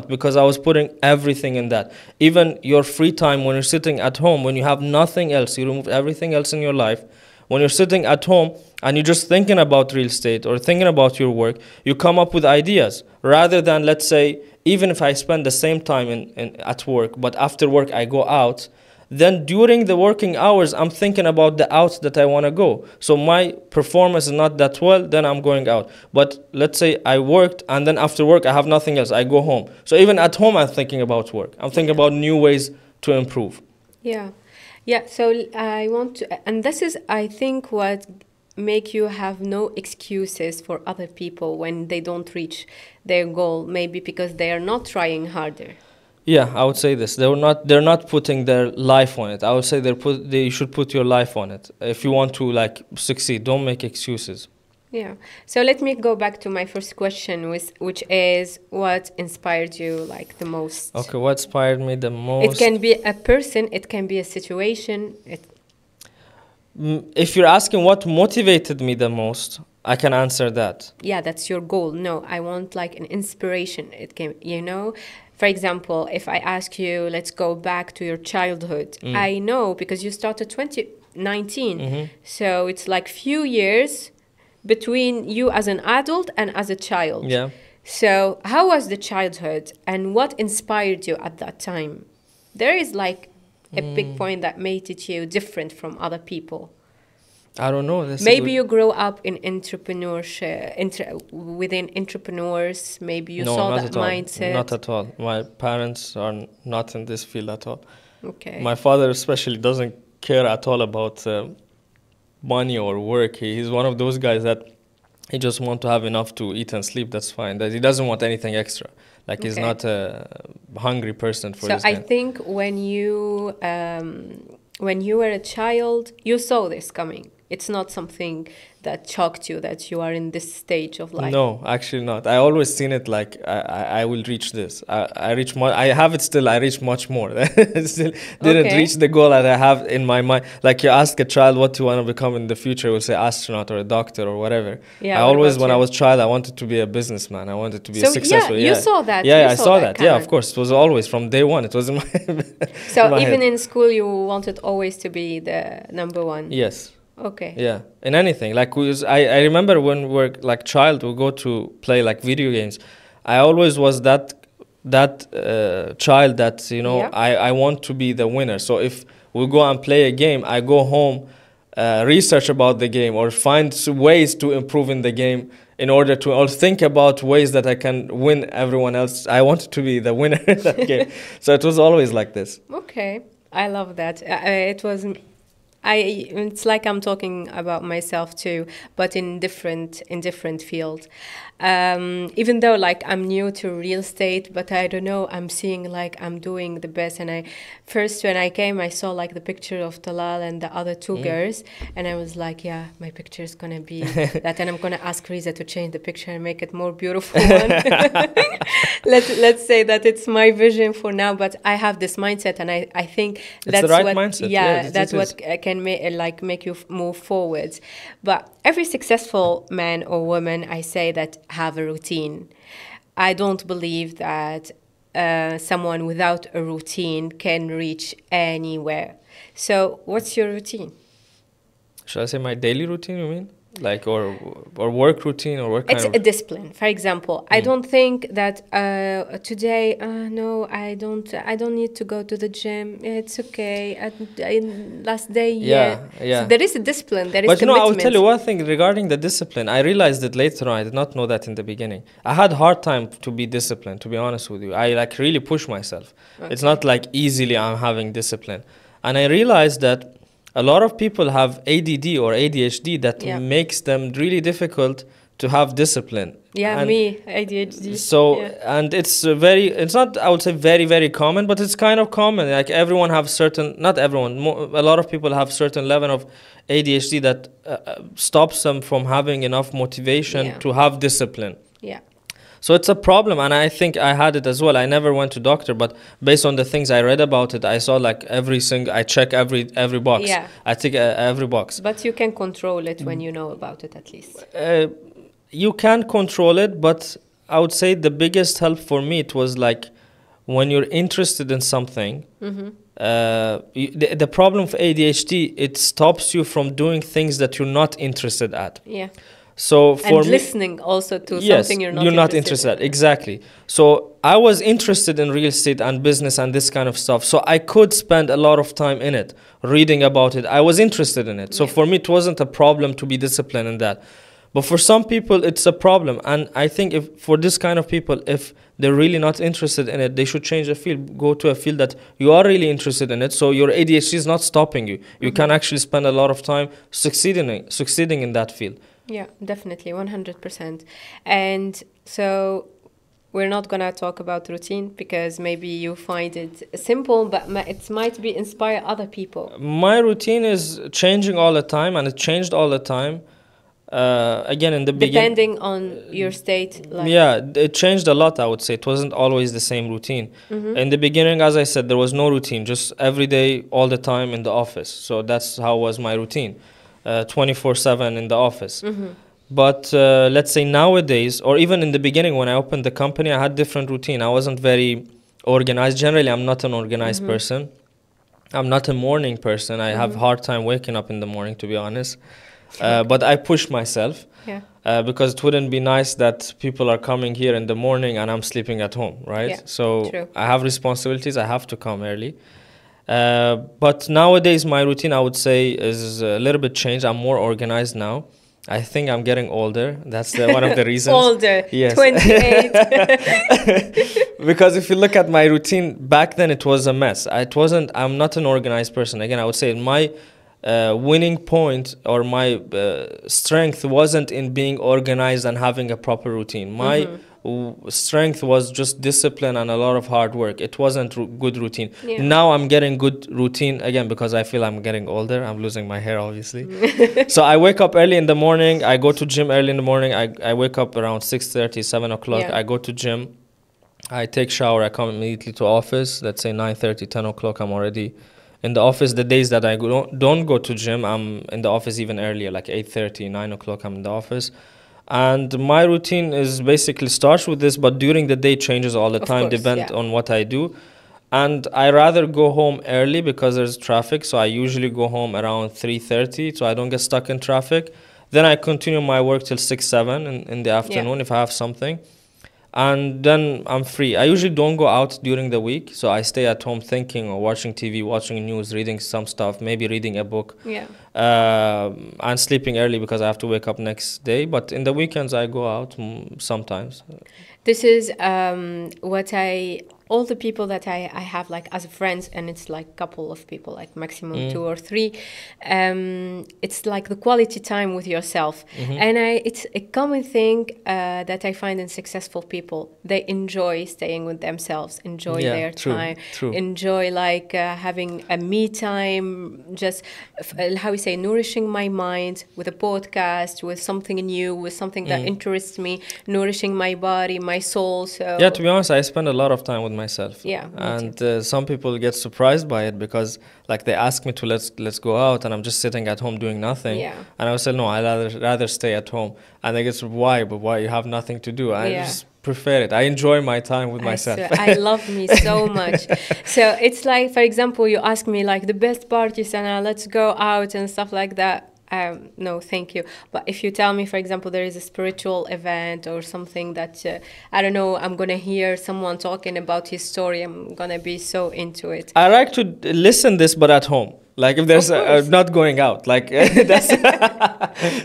S2: because I was putting everything in that. Even your free time, when you're sitting at home, when you have nothing else, you remove everything else in your life. When you're sitting at home and you're just thinking about real estate or thinking about your work, you come up with ideas. Rather than, let's say, even if I spend the same time at work, but after work I go out, then during the working hours, I'm thinking about the outs that I want to go. So my performance is not that well, then I'm going out. But let's say I worked, and then after work, I have nothing else. I go home. So even at home, I'm thinking about work. I'm thinking about new ways to improve.
S1: Yeah. Yeah. So I want to, and this is, I think, what make you have no excuses for other people when they don't reach their goal, maybe because they are not trying harder.
S2: Yeah, I would say this. They're not putting their life on it. I would say they should put your life on it. If you want to succeed, don't make excuses.
S1: Yeah. So let me go back to my first question, which is, what inspired you the most?
S2: Okay, what inspired me the most?
S1: It can be a person, it can be a situation.
S2: If you're asking what motivated me the most, I can answer that.
S1: Yeah, that's your goal. No, I want an inspiration. It can, for example, if I ask you, let's go back to your childhood. I know because you started 2019. So it's few years between you as an adult and as a child.
S2: Yeah.
S1: So how was the childhood and what inspired you at that time? There is a big point that made it you different from other people.
S2: I don't know.
S1: Maybe you grow up in entrepreneurship, within entrepreneurs. Maybe you saw that mindset.
S2: Not at all. My parents are not in this field at all.
S1: Okay.
S2: My father especially doesn't care at all about money or work. He's one of those guys that he just wants to have enough to eat and sleep. That's fine. That he doesn't want anything extra. He's not a hungry person for this.
S1: So I think when you were a child, you saw this coming. It's not something that shocked you that you are in this stage of life.
S2: No, actually not. I always seen it I will reach this. I reach more. I have it still. I reach much more. Still didn't reach the goal that I have in my mind. You ask a child what do you want to become in the future, will say astronaut or a doctor or whatever.
S1: Yeah,
S2: I always, when I was a child, I wanted to be a businessman. I wanted to be a successful.
S1: Yeah, you saw that.
S2: Yeah, I saw that. Yeah, of course. It was always from day one. It was in my.
S1: So even in school, you wanted always to be the number one.
S2: Yes.
S1: Okay.
S2: Yeah, in anything. I remember when we were child, we go to play video games. I always was that that child that, you know,
S1: Yeah.
S2: I want to be the winner. So if we go and play a game, I go home, research about the game, or find ways to improve in the game in order to, or think about ways that I can win everyone else. I wanted to be the winner in that game. So it was always like this.
S1: Okay, I love that. It was, it's like I'm talking about myself too, but in different fields. Even though like I'm new to real estate, but I don't know, I'm seeing like I'm doing the best. And I first when I came, I saw like the picture of Talal and the other two girls, and I was like, yeah, my picture is gonna be that, and I'm gonna ask Riza to change the picture and make it more beautiful one. Let's say that it's my vision for now, but I have this mindset, and I think
S2: It's
S1: that's
S2: the right
S1: what
S2: mindset.
S1: yeah, that's
S2: it
S1: what
S2: is.
S1: can make you move forwards. But every successful man or woman, I say that have a routine. I don't believe that someone without a routine can reach anywhere. So, what's your routine?
S2: Should I say my daily routine, you mean? Like, or work routine, or what
S1: It's
S2: kind
S1: a
S2: of?
S1: discipline. For example, I don't think that today. No, I don't. I don't need to go to the gym. It's okay. Last day, yeah.
S2: Yeah,
S1: So
S2: yeah.
S1: there is a discipline. There is
S2: But you know, I will tell
S1: commitment.
S2: you one thing regarding the discipline. I realized it later on. I did not know that in the beginning. I had hard time to be disciplined, to be honest with you. I like really push myself. It's
S1: Okay.
S2: not like easily I'm having discipline. And I realized that a lot of people have ADD or ADHD that
S1: Yeah.
S2: makes them really difficult to have discipline.
S1: Yeah,
S2: And
S1: me, ADHD.
S2: so,
S1: Yeah.
S2: and it's very, it's not, I would say very, very common, but it's kind of common. Like everyone have certain, not everyone, a lot of people have certain level of ADHD that stops them from having enough motivation
S1: Yeah.
S2: to have discipline.
S1: Yeah.
S2: So it's a problem, and I think I had it as well. I never went to doctor, but based on the things I read about it, I saw like every single, I check every box.
S1: Yeah.
S2: I tick every box.
S1: But you can control it when you know about it at least.
S2: You can control it, but I would say the biggest help for me, it was like when you're interested in something. The problem of ADHD, it stops you from doing things that you're not interested at.
S1: Yeah.
S2: So for
S1: And
S2: me,
S1: listening also to
S2: yes,
S1: something you're not
S2: interested in. Exactly. So I was interested in real estate and business and this kind of stuff. So I could spend a lot of time in it, reading about it. I was interested in it. So
S1: Yeah.
S2: for me, it wasn't a problem to be disciplined in that. But for some people, it's a problem. And I think if for this kind of people, if they're really not interested in it, they should change the field, go to a field that you are really interested in it. So your ADHD is not stopping you. You can actually spend a lot of time succeeding in that field.
S1: Yeah, definitely, 100%. And so we're not gonna talk about routine because maybe you find it simple, but it might be inspire other people.
S2: My routine is changing all the time, and it changed all the time. Again, in the beginning,
S1: Depending on your state, like
S2: yeah, it changed a lot. I would say it wasn't always the same routine. In the beginning, as I said, there was no routine, just every day, all the time in the office. So that's how was my routine, 24/7 in the office. But let's say nowadays, or even in the beginning when I opened the company, I had different routine. I wasn't very organized. Generally, I'm not an organized person. I'm not a morning person. I have hard time waking up in the morning, to be honest. But I push myself
S1: yeah,
S2: because it wouldn't be nice that people are coming here in the morning and I'm sleeping at home, right?
S1: Yeah,
S2: So
S1: true.
S2: I have responsibilities. I have to come early. But nowadays, my routine, I would say, is a little bit changed. I'm more organized now. I think I'm getting older. That's one of the reasons.
S1: older,
S2: Yes.
S1: 28.
S2: Because if you look at my routine back then, it was a mess. I'm not an organized person. Again, I would say my winning point or my strength wasn't in being organized and having a proper routine. My strength was just discipline and a lot of hard work. It wasn't good routine.
S1: Yeah.
S2: Now I'm getting good routine again because I feel I'm getting older. I'm losing my hair, obviously. So I wake up early in the morning. I go to gym early in the morning. I wake up around 6:30, 7 o'clock.
S1: Yeah.
S2: I go to gym. I take shower. I come immediately to office. Let's say 9:30, 10 o'clock. I'm already in the office. The days that I don't go to gym, I'm in the office even earlier, like 8:30, 9 o'clock. I'm in the office. And my routine is basically starts with this, but during the day changes all the
S1: Of
S2: time,
S1: course,
S2: depend
S1: yeah.
S2: on what I do. And I rather go home early because there's traffic. So I usually go home around 3:30, so I don't get stuck in traffic. Then I continue my work till 6, 7 in the afternoon if I have something. and then I'm free. I usually don't go out during the week, so I stay at home thinking or watching TV, watching news, reading some stuff, maybe reading a book,
S1: Yeah.
S2: and sleeping early because I have to wake up next day. But in the weekends, I go out sometimes.
S1: This is what all the people that I have like as friends, and it's like couple of people, like maximum 2 or 3. It's like the quality time with yourself, and it's a common thing that I find in successful people. They enjoy staying with themselves, enjoy their time, enjoy like having a me time, just how we say, nourishing my mind with a podcast, with something new, with something that interests me, nourishing my body, my soul. So
S2: yeah, to be honest, I spend a lot of time with myself.
S1: Yeah,
S2: and some people get surprised by it because like they ask me to let's go out, and I'm just sitting at home doing nothing.
S1: Yeah.
S2: And I will say no, I'd rather stay at home. And they get why? But why, you have nothing to do? I just prefer it. I enjoy my time with myself.
S1: I love me so much. So it's like, for example, you ask me like the best parties and let's go out and stuff like that. No, thank you. But if you tell me, for example, there is a spiritual event or something that, I don't know, I'm going to hear someone talking about his story, I'm going to be so into it.
S2: I like to listen this, but at home. Like if there's not going out, like that's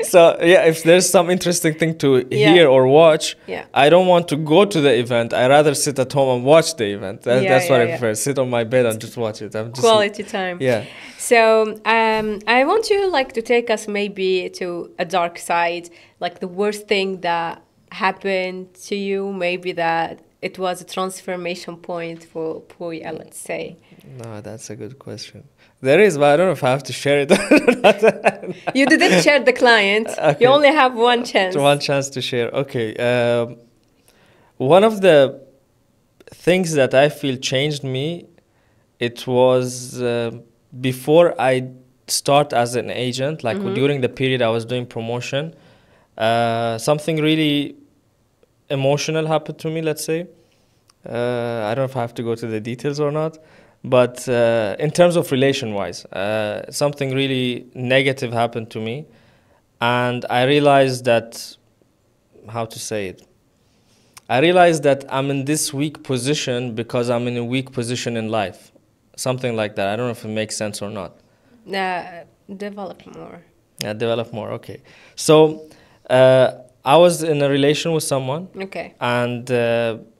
S2: so yeah. If there's some interesting thing to hear or watch, I don't want to go to the event. I rather sit at home and watch the event. That's what I prefer. Sit on my bed and just watch it. I'm just
S1: quality time.
S2: Yeah.
S1: So I want you like to take us maybe to a dark side, like the worst thing that happened to you. Maybe that it was a transformation point for Puya, let's say.
S2: No, that's a good question. There is, but I don't know if I have to share it or not.
S1: You didn't share the client. Okay. You only have one chance.
S2: One chance to share. Okay. One of the things that I feel changed me, it was before I start as an agent, like during the period I was doing promotion, something really emotional happened to me, let's say. I don't know if I have to go to the details or not. But in terms of relation-wise, something really negative happened to me. And I realized that, how to say it? I realized that I'm in this weak position because I'm in a weak position in life. Something like that. I don't know if it makes sense or not.
S1: Develop more.
S2: Yeah, develop more, okay. So I was in a relation with someone.
S1: Okay.
S2: And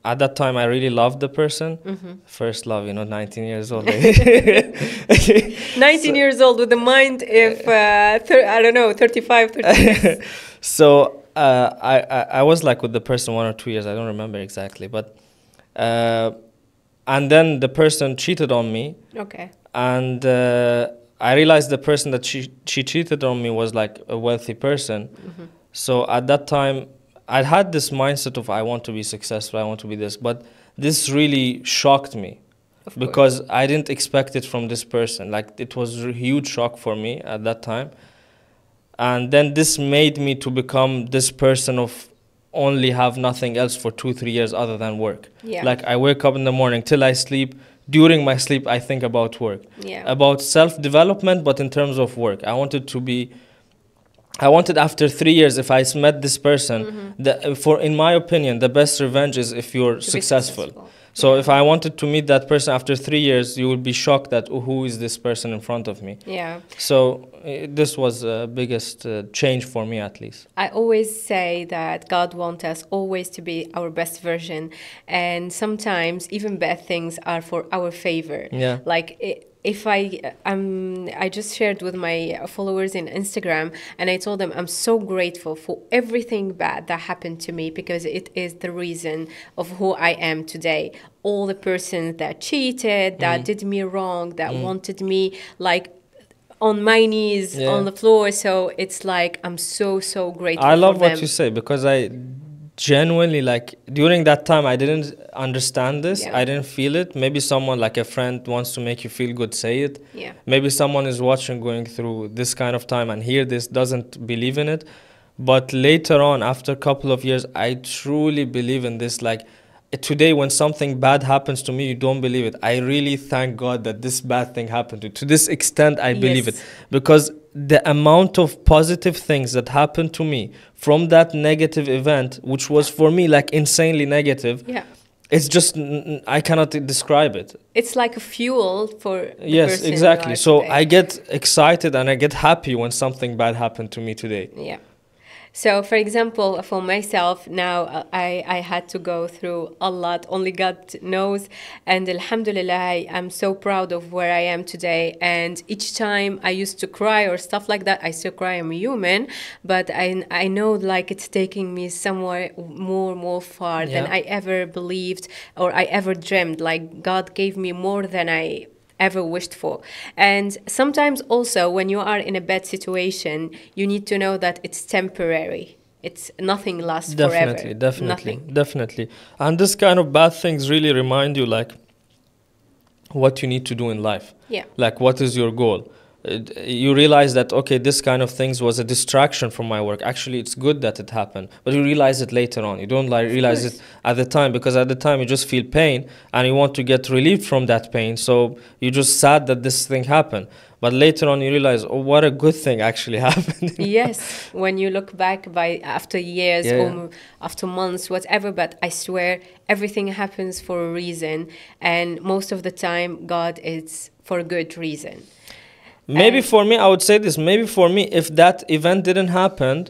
S2: at that time, I really loved the person. First love, 19 years old.
S1: 19 years old with the mind of, I don't know, 35, 36.
S2: So I was like with the person 1 or 2 years. I don't remember exactly. But and then the person cheated on me.
S1: Okay.
S2: And I realized the person that she cheated on me was like a wealthy person. So at that time, I had this mindset of I want to be successful, I want to be this. But this really shocked me because I didn't expect it from this person. Like it was a huge shock for me at that time. And then this made me to become this person of only have nothing else for 2-3 years other than work.
S1: Yeah.
S2: Like I wake up in the morning till I sleep. During my sleep, I think about work, about self-development, but in terms of work. I wanted after 3 years, if I met this person, in my opinion, the best revenge is if you're successful. So if I wanted to meet that person after 3 years, you would be shocked that who is this person in front of me.
S1: Yeah.
S2: So this was the biggest change for me, at least.
S1: I always say that God wants us always to be our best version, and sometimes even bad things are for our favor.
S2: Yeah.
S1: Like if I just shared with my followers in Instagram, and I told them I'm so grateful for everything bad that happened to me because it is the reason of who I am today. All the persons that cheated, that did me wrong, that wanted me like on my knees on the floor. So it's like I'm so grateful.
S2: I love
S1: for them.
S2: what you say because I genuinely, like, during that time I didn't understand this. I didn't feel it. Maybe someone, like a friend, wants to make you feel good, say it. Maybe someone is watching, going through this kind of time and hear this, doesn't believe in it. But later on, after a couple of years, I truly believe in this. Like today, when something bad happens to me, you don't believe it. I really thank God that this bad thing happened to this extent. I believe it because the amount of positive things that happened to me from that negative event, which was for me like insanely negative.
S1: Yeah.
S2: It's just, I cannot describe it.
S1: It's like a fuel for the
S2: Yes,
S1: person
S2: exactly.
S1: you are
S2: So
S1: today.
S2: I get excited and I get happy when something bad happened to me today.
S1: Yeah. So, for example, for myself, now I had to go through a lot, only God knows. And Alhamdulillah, I'm so proud of where I am today. And each time I used to cry or stuff like that, I still cry, I'm a human. But I know like it's taking me somewhere more far than I ever believed or I ever dreamed. Like God gave me more than I ever wished for. And sometimes also when you are in a bad situation, you need to know that it's temporary. It's nothing lasts forever.
S2: Definitely. And this kind of bad things really remind you like what you need to do in life.
S1: Yeah.
S2: Like what is your goal? You realize that, okay, this kind of things was a distraction from my work. Actually, it's good that it happened, but you realize it later on. You don't like realize it at the time, because at the time you just feel pain and you want to get relieved from that pain. So you're just sad that this thing happened. But later on you realize, oh, what a good thing actually happened.
S1: Yes, when you look back after years or after months, whatever, but I swear everything happens for a reason. And most of the time, God is for a good reason.
S2: Maybe for me, I would say this. Maybe for me, if that event didn't happen,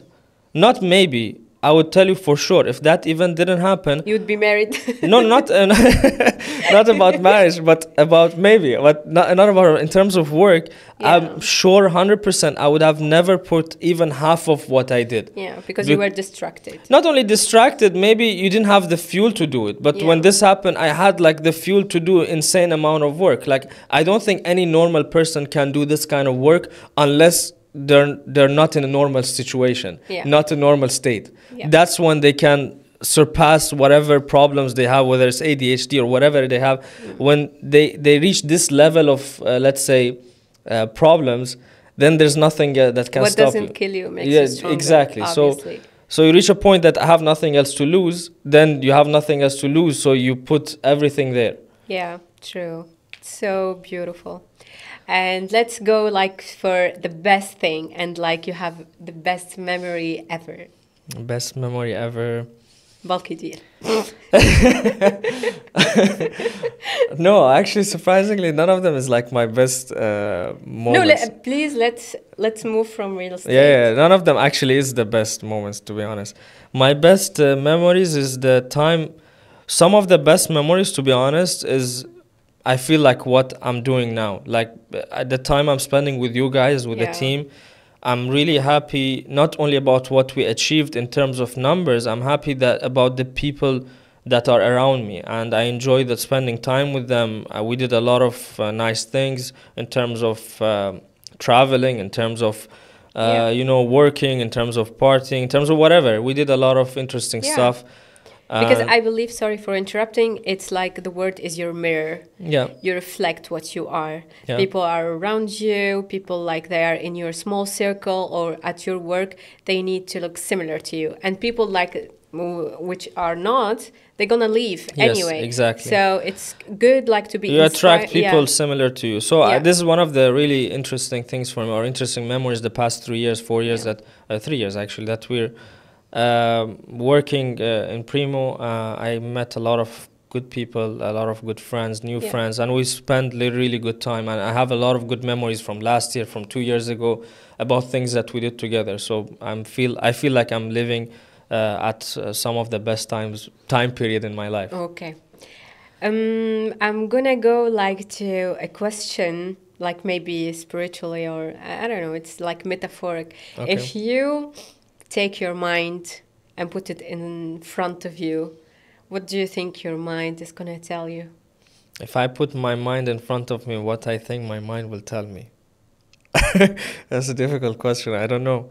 S2: not maybe, I would tell you for sure, if that event didn't happen,
S1: you'd be married.
S2: No, not not about marriage, but about maybe, but not about in terms of work.
S1: Yeah.
S2: I'm sure 100% I would have never put even half of what I did.
S1: Yeah, because you were distracted.
S2: Not only distracted, maybe you didn't have the fuel to do it. But when this happened, I had like the fuel to do insane amount of work. Like I don't think any normal person can do this kind of work unless they're not in a normal situation, not a normal state. That's when they can surpass whatever problems they have, whether it's ADHD or whatever they have. When they reach this level of let's say problems, then there's nothing that can stop you.
S1: What doesn't kill you makes you stronger.
S2: Exactly.
S1: Obviously.
S2: So you reach a point that I have nothing else to lose, then you have nothing else to lose, so you put everything there.
S1: Yeah, true. So beautiful. And let's go like for the best thing, and like you have the best memory ever.
S2: Best memory ever.
S1: Balki deal.
S2: No, actually, surprisingly, none of them is like my best moments.
S1: No, please let's move from real estate.
S2: Yeah, none of them actually is the best moments, to be honest. My best memories is the time. Some of the best memories, to be honest, is I feel like what I'm doing now. Like at the time I'm spending with you guys, with the team, I'm really happy not only about what we achieved in terms of numbers, I'm happy that about the people that are around me, and I enjoy that spending time with them. We did a lot of nice things in terms of traveling, in terms of working, in terms of partying, in terms of whatever. We did a lot of interesting stuff.
S1: Because I believe, sorry for interrupting, it's like the word is your mirror.
S2: Yeah.
S1: You reflect what you are. Yeah. People are around you, people like they are in your small circle or at your work, they need to look similar to you. And people like which are not, they're gonna leave anyway.
S2: Yes, exactly.
S1: So it's good like to be
S2: you attract people similar to you. So this is one of the really interesting things for me, or interesting memories the past 3 years, 4 years, that 3 years actually, that we're working in Primo. I met a lot of good people, a lot of good friends, new friends, and we spent really good time. And I have a lot of good memories from last year, from 2 years ago, about things that we did together. So I feel like I'm living at some of the best time period in my life.
S1: Okay. I'm gonna go like to a question, like maybe spiritually, or I don't know, it's like metaphoric. Okay. If you take your mind and put it in front of you, what do you think your mind is going to tell you?
S2: If I put my mind in front of me, what I think my mind will tell me? That's a difficult question. I don't know.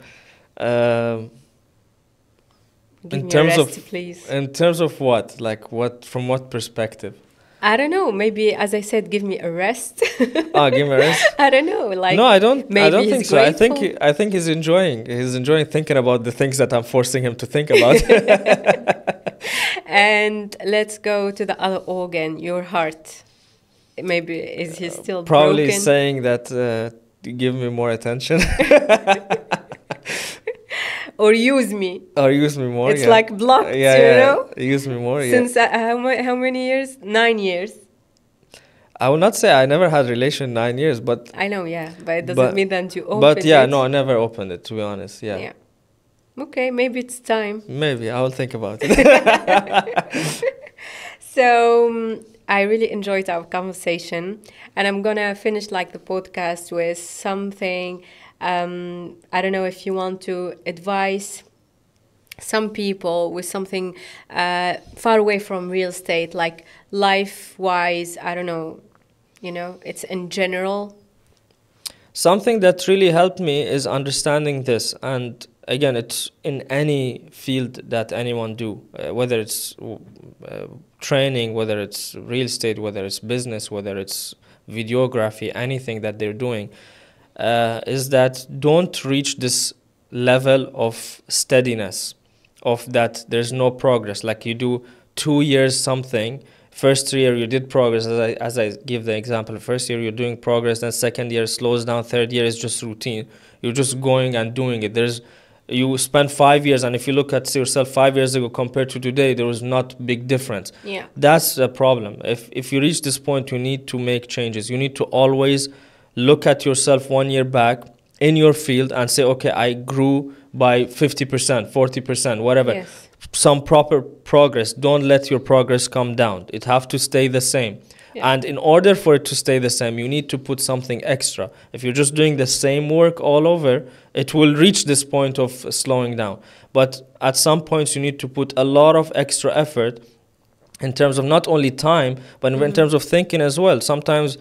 S1: Give me a rest, please.
S2: In terms of what? Like what? From what perspective?
S1: I don't know. Maybe, as I said, give me a rest.
S2: Give me a rest.
S1: I don't know. Like
S2: no, I don't.
S1: Maybe
S2: I don't think so.
S1: grateful.
S2: I think he's enjoying. He's enjoying thinking about the things that I'm forcing him to think about.
S1: And let's go to the other organ, your heart. Maybe is he still
S2: probably
S1: broken?
S2: saying that give me more attention.
S1: Or use me.
S2: Or use me more.
S1: It's
S2: yeah.
S1: like blocked,
S2: Yeah,
S1: you
S2: yeah.
S1: know?
S2: Use me more.
S1: Since
S2: Yeah.
S1: how many years? 9 years.
S2: I will not say I never had relation 9 years, but
S1: I know, yeah, but it doesn't
S2: but
S1: mean that you
S2: but
S1: opened
S2: yeah,
S1: it.
S2: no, I never opened it, to be honest. Yeah.
S1: Yeah. Okay, maybe it's time.
S2: Maybe I will think about it.
S1: So I really enjoyed our conversation, and I'm gonna finish like the podcast with something. I don't know if you want to advise some people with something far away from real estate, like life-wise. I don't know. It's in general.
S2: Something that really helped me is understanding this, and again, it's in any field that anyone do, whether it's training, whether it's real estate, whether it's business, whether it's videography, anything that they're doing, is that don't reach this level of steadiness, of that there's no progress. Like you do 2 years something, first year you did progress, as I give the example. First year you're doing progress, then second year slows down, third year is just routine. You're just going and doing it. You spend 5 years, and if you look at yourself 5 years ago compared to today, there was not big difference.
S1: Yeah.
S2: That's the problem. If you reach this point, you need to make changes. You need to always look at yourself 1 year back in your field and say, okay, I grew by 50%, 40%, whatever.
S1: Yes.
S2: Some proper progress. Don't let your progress come down. It have to stay the same.
S1: Yeah.
S2: And in order for it to stay the same, you need to put something extra. If you're just doing the same work all over, it will reach this point of slowing down. But at some points, you need to put a lot of extra effort in terms of not only time, but in terms of thinking as well. Sometimes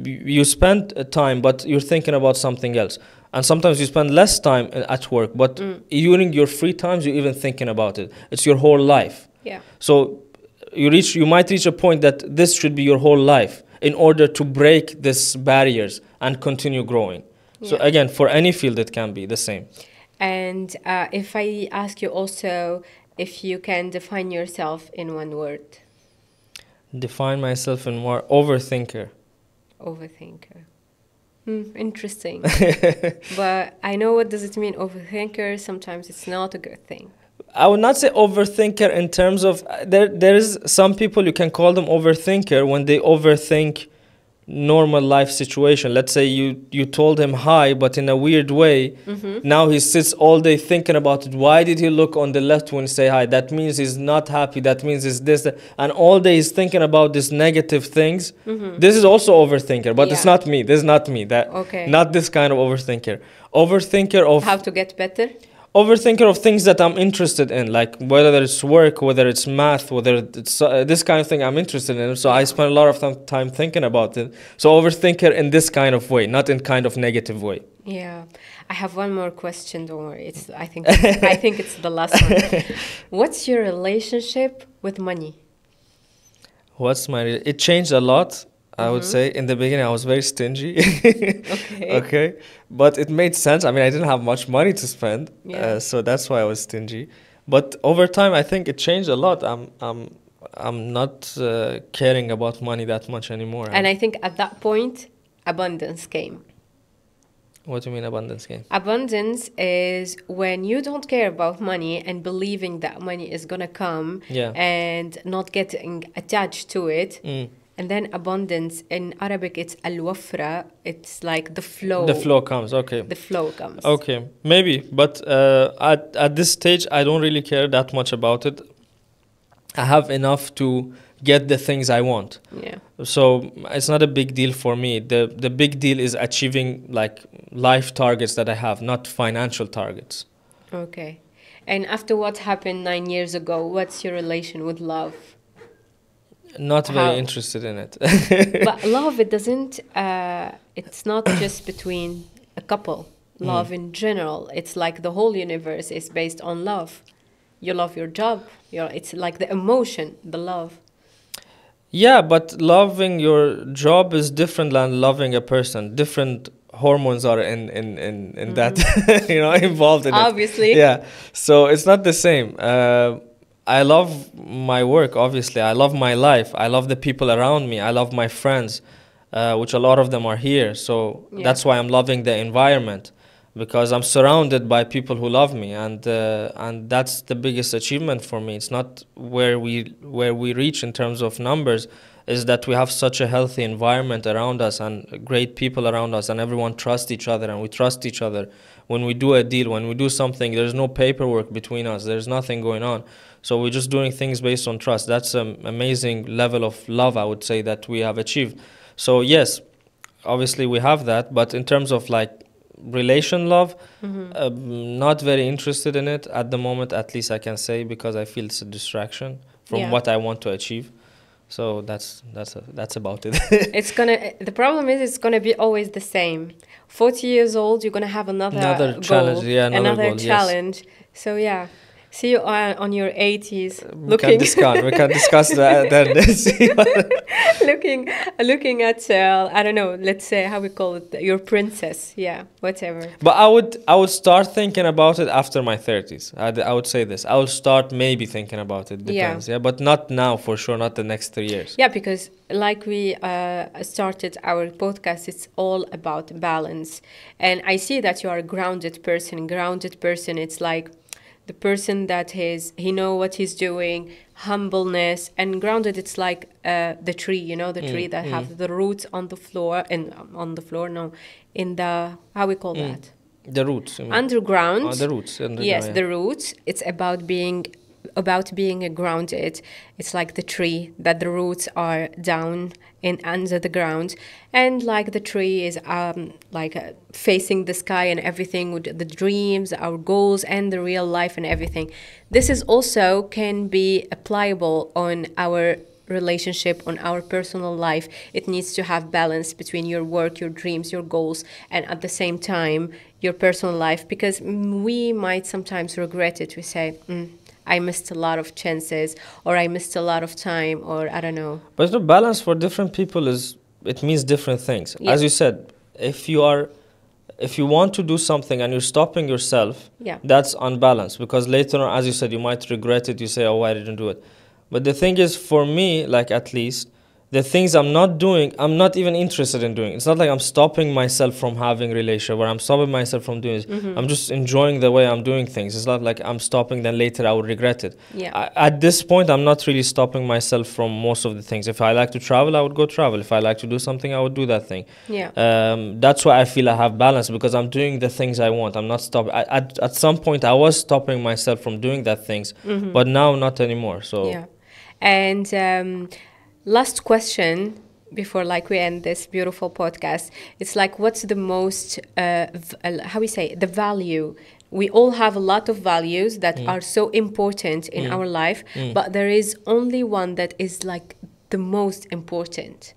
S2: you spend time, but you're thinking about something else. And sometimes you spend less time at work, but during your free times, you're even thinking about it. It's your whole life.
S1: Yeah.
S2: So you might reach a point that this should be your whole life in order to break these barriers and continue growing. So again, for any field, it can be the same.
S1: And if I ask you also if you can define yourself in one word.
S2: Define myself in more overthinker.
S1: Overthinker. Interesting. But I know what does it mean, overthinker. Sometimes it's not a good thing.
S2: I would not say overthinker in terms of there is some people you can call them overthinker when they overthink normal life situation. Let's say you told him hi, but in a weird way. Now he sits all day thinking about it. Why did he look on the left when he say hi? That means he's not happy. That means he's this. And all day he's thinking about these negative things. This is also overthinker, but it's not me. This is not me. Not this kind of overthinker. Overthinker of
S1: how to get better.
S2: Overthinker of things that I'm interested in, like whether it's work, whether it's math, whether it's this kind of thing I'm interested in. So I spend a lot of time thinking about it. So overthinker in this kind of way, not in kind of negative way.
S1: Yeah, I have one more question. Don't worry. I think it's the last one. What's your relationship with money?
S2: It changed a lot. I would say in the beginning I was very stingy. Okay. But it made sense. I mean, I didn't have much money to spend, so that's why I was stingy. But over time, I think it changed a lot. I'm not caring about money that much anymore.
S1: And I think at that point, abundance came.
S2: What do you mean abundance came?
S1: Abundance is when you don't care about money and believing that money is gonna come and not getting attached to it. And then abundance, in Arabic, it's al-wafra. It's like the flow.
S2: The flow comes, okay.
S1: The flow comes.
S2: Okay, maybe. But at this stage, I don't really care that much about it. I have enough to get the things I want.
S1: Yeah.
S2: So it's not a big deal for me. The big deal is achieving like life targets that I have, not financial targets.
S1: Okay. And after what happened 9 years ago, what's your relation with love?
S2: Not very interested in it.
S1: But love, it doesn't, it's not just between a couple. Love in general, it's like the whole universe is based on love. You love your job. It's like the emotion, the love.
S2: Yeah, but loving your job is different than loving a person. Different hormones are in that, involved in it.
S1: Obviously.
S2: Yeah, so it's not the same. I love my work, obviously. I love my life. I love the people around me. I love my friends. which a lot of them are here. So that's why I'm loving the environment, because I'm surrounded by people who love me, and that's the biggest achievement for me. It's not where we reach in terms of numbers, is that we have such a healthy environment around us and great people around us, and everyone trusts each other, and we trust each other. When we do a deal, when we do something, there's no paperwork between us, there's nothing going on. So we're just doing things based on trust. That's an amazing level of love, I would say, that we have achieved. So yes, obviously we have that, but in terms of like relation love, not very interested in it at the moment, at least I can say, because I feel it's a distraction from what I want to achieve. So that's about it.
S1: The problem is it's gonna be always the same. 40 years old, you're gonna have another goal,
S2: challenge, another goal,
S1: challenge. Yes. So yeah. See you on your 80s.
S2: We can discuss that then.
S1: looking at I don't know. Let's say how we call it, your princess. Yeah, whatever.
S2: But I would start thinking about it after my 30s. I would say this. I will start maybe thinking about it. Depends. Yeah, but not now for sure. Not the next 3 years.
S1: Yeah, because like we started our podcast, it's all about balance, and I see that you are a grounded person. It's like the person that he know what he's doing, humbleness, and grounded. It's like the tree, the tree that have the roots on the floor, in the, how we call that?
S2: The roots.
S1: Underground.
S2: The roots.
S1: Yes, the roots. It's about being grounded. It's like the tree that the roots are down in under the ground, and like the tree is facing the sky and everything, with the dreams, our goals, and the real life and everything. This is also can be applicable on our relationship, on our personal life. It needs to have balance between your work, your dreams, your goals, and at the same time your personal life, because we might sometimes regret it. We say, I missed a lot of chances, or I missed a lot of time, or I don't know.
S2: But the balance for different people it means different things. Yeah. As you said, if you want to do something and you're stopping yourself, that's unbalanced, because later on, as you said, you might regret it. You say, oh, I didn't do it. But the thing is, for me, like, at least, the things I'm not doing, I'm not even interested in doing. It's not like I'm stopping myself from having a relationship, or I'm stopping myself from doing this. I'm just enjoying the way I'm doing things. It's not like I'm stopping, then later I will regret it.
S1: Yeah.
S2: At this point, I'm not really stopping myself from most of the things. If I like to travel, I would go travel. If I like to do something, I would do that thing.
S1: Yeah.
S2: That's why I feel I have balance, because I'm doing the things I want. I'm not stopping. At some point, I was stopping myself from doing that things, but now not anymore. So.
S1: Yeah. And last question before we end this beautiful podcast. It's like, what's the most how we say, the value? We all have a lot of values that are so important in our life, but there is only one that is like the most important.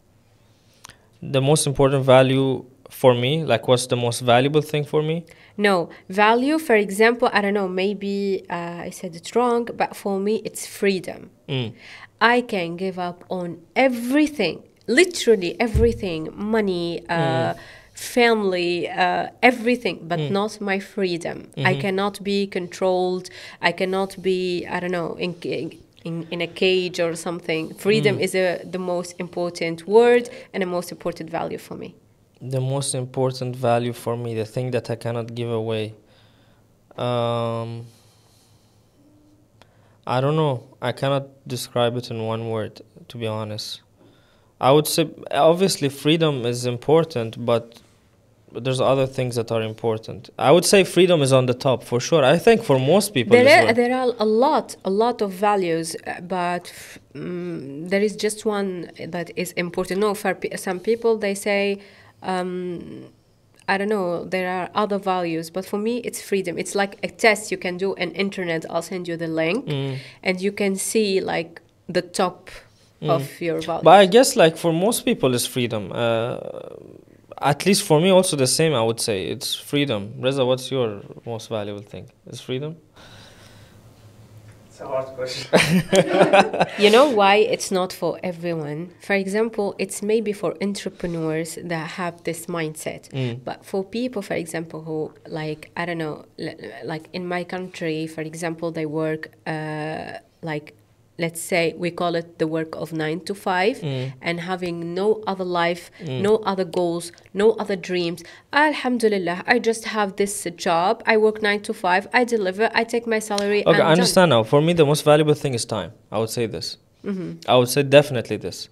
S2: The most important value for me, like, what's the most valuable thing for me?
S1: No, value, for example, I don't know, maybe I said it wrong, but for me it's freedom. I can give up on everything, literally everything, money, family, everything, but not my freedom. I cannot be controlled. I cannot be, I don't know, in a cage or something. Freedom is the most important word and the most important value for me.
S2: The most important value for me, the thing that I cannot give away. I don't know. I cannot describe it in one word, to be honest. I would say, obviously, freedom is important, but there's other things that are important. I would say freedom is on the top, for sure. I think for most people
S1: there are a lot of values, but there is just one that is important. No, for some people, they say, I don't know, there are other values, but for me it's freedom. It's like a test you can do on internet. I'll send you the link, and you can see like the top of your values.
S2: But I guess like for most people it's freedom. At least for me also the same, I would say. It's freedom. Reza, what's your most valuable thing? Is freedom?
S3: A hard question.
S1: You know why it's not for everyone? For example, it's maybe for entrepreneurs that have this mindset. But for people, for example, who like, I don't know, like in my country, for example, they work like let's say we call it the work of 9 to 5, and having no other life, no other goals, no other dreams. Alhamdulillah, I just have this job. I work 9 to 5. I deliver. I take my salary.
S2: Okay,
S1: and
S2: I understand now. For me, the most valuable thing is time. I would say this. I would say definitely this.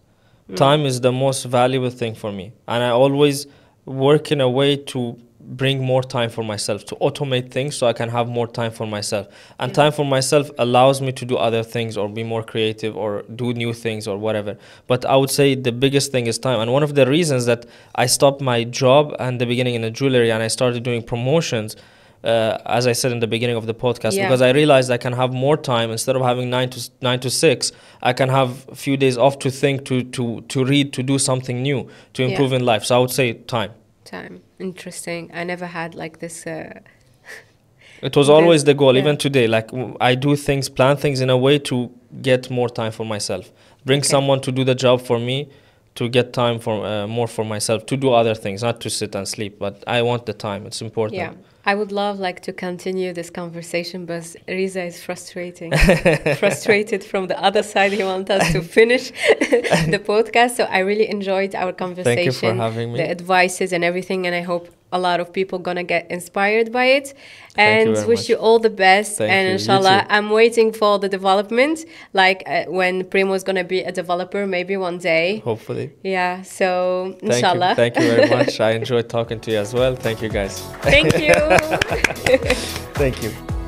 S2: Time is the most valuable thing for me. And I always work in a way to bring more time for myself, to automate things so I can have more time for myself. And time for myself allows me to do other things or be more creative or do new things or whatever. But I would say the biggest thing is time. And one of the reasons that I stopped my job in the beginning in the jewelry and I started doing promotions, as I said in the beginning of the podcast, because I realized I can have more time instead of having 9 to 6. I can have a few days off to think, to read, to do something new, to improve in life. So I would say time.
S1: Time. Interesting. I never had like this.
S2: It was always the goal, even today. Like I do things, plan things in a way to get more time for myself. Bring someone to do the job for me, to get time for more for myself, to do other things, not to sit and sleep. But I want the time. It's important.
S1: Yeah. I would love like to continue this conversation, but Riza is frustrated from the other side. He wants us to finish the podcast. So I really enjoyed our conversation.
S2: Thank you for having me.
S1: The advices and everything, and I hope a lot of people gonna get inspired by it. And wish you all the best.
S2: Thank
S1: and
S2: you.
S1: inshallah, I'm waiting for the development. Like when Primo is gonna be a developer, maybe one day.
S2: Hopefully.
S1: Yeah. So inshallah.
S2: Thank you very much. I enjoyed talking to you as well. Thank you, guys.
S1: Thank you.
S2: Thank you.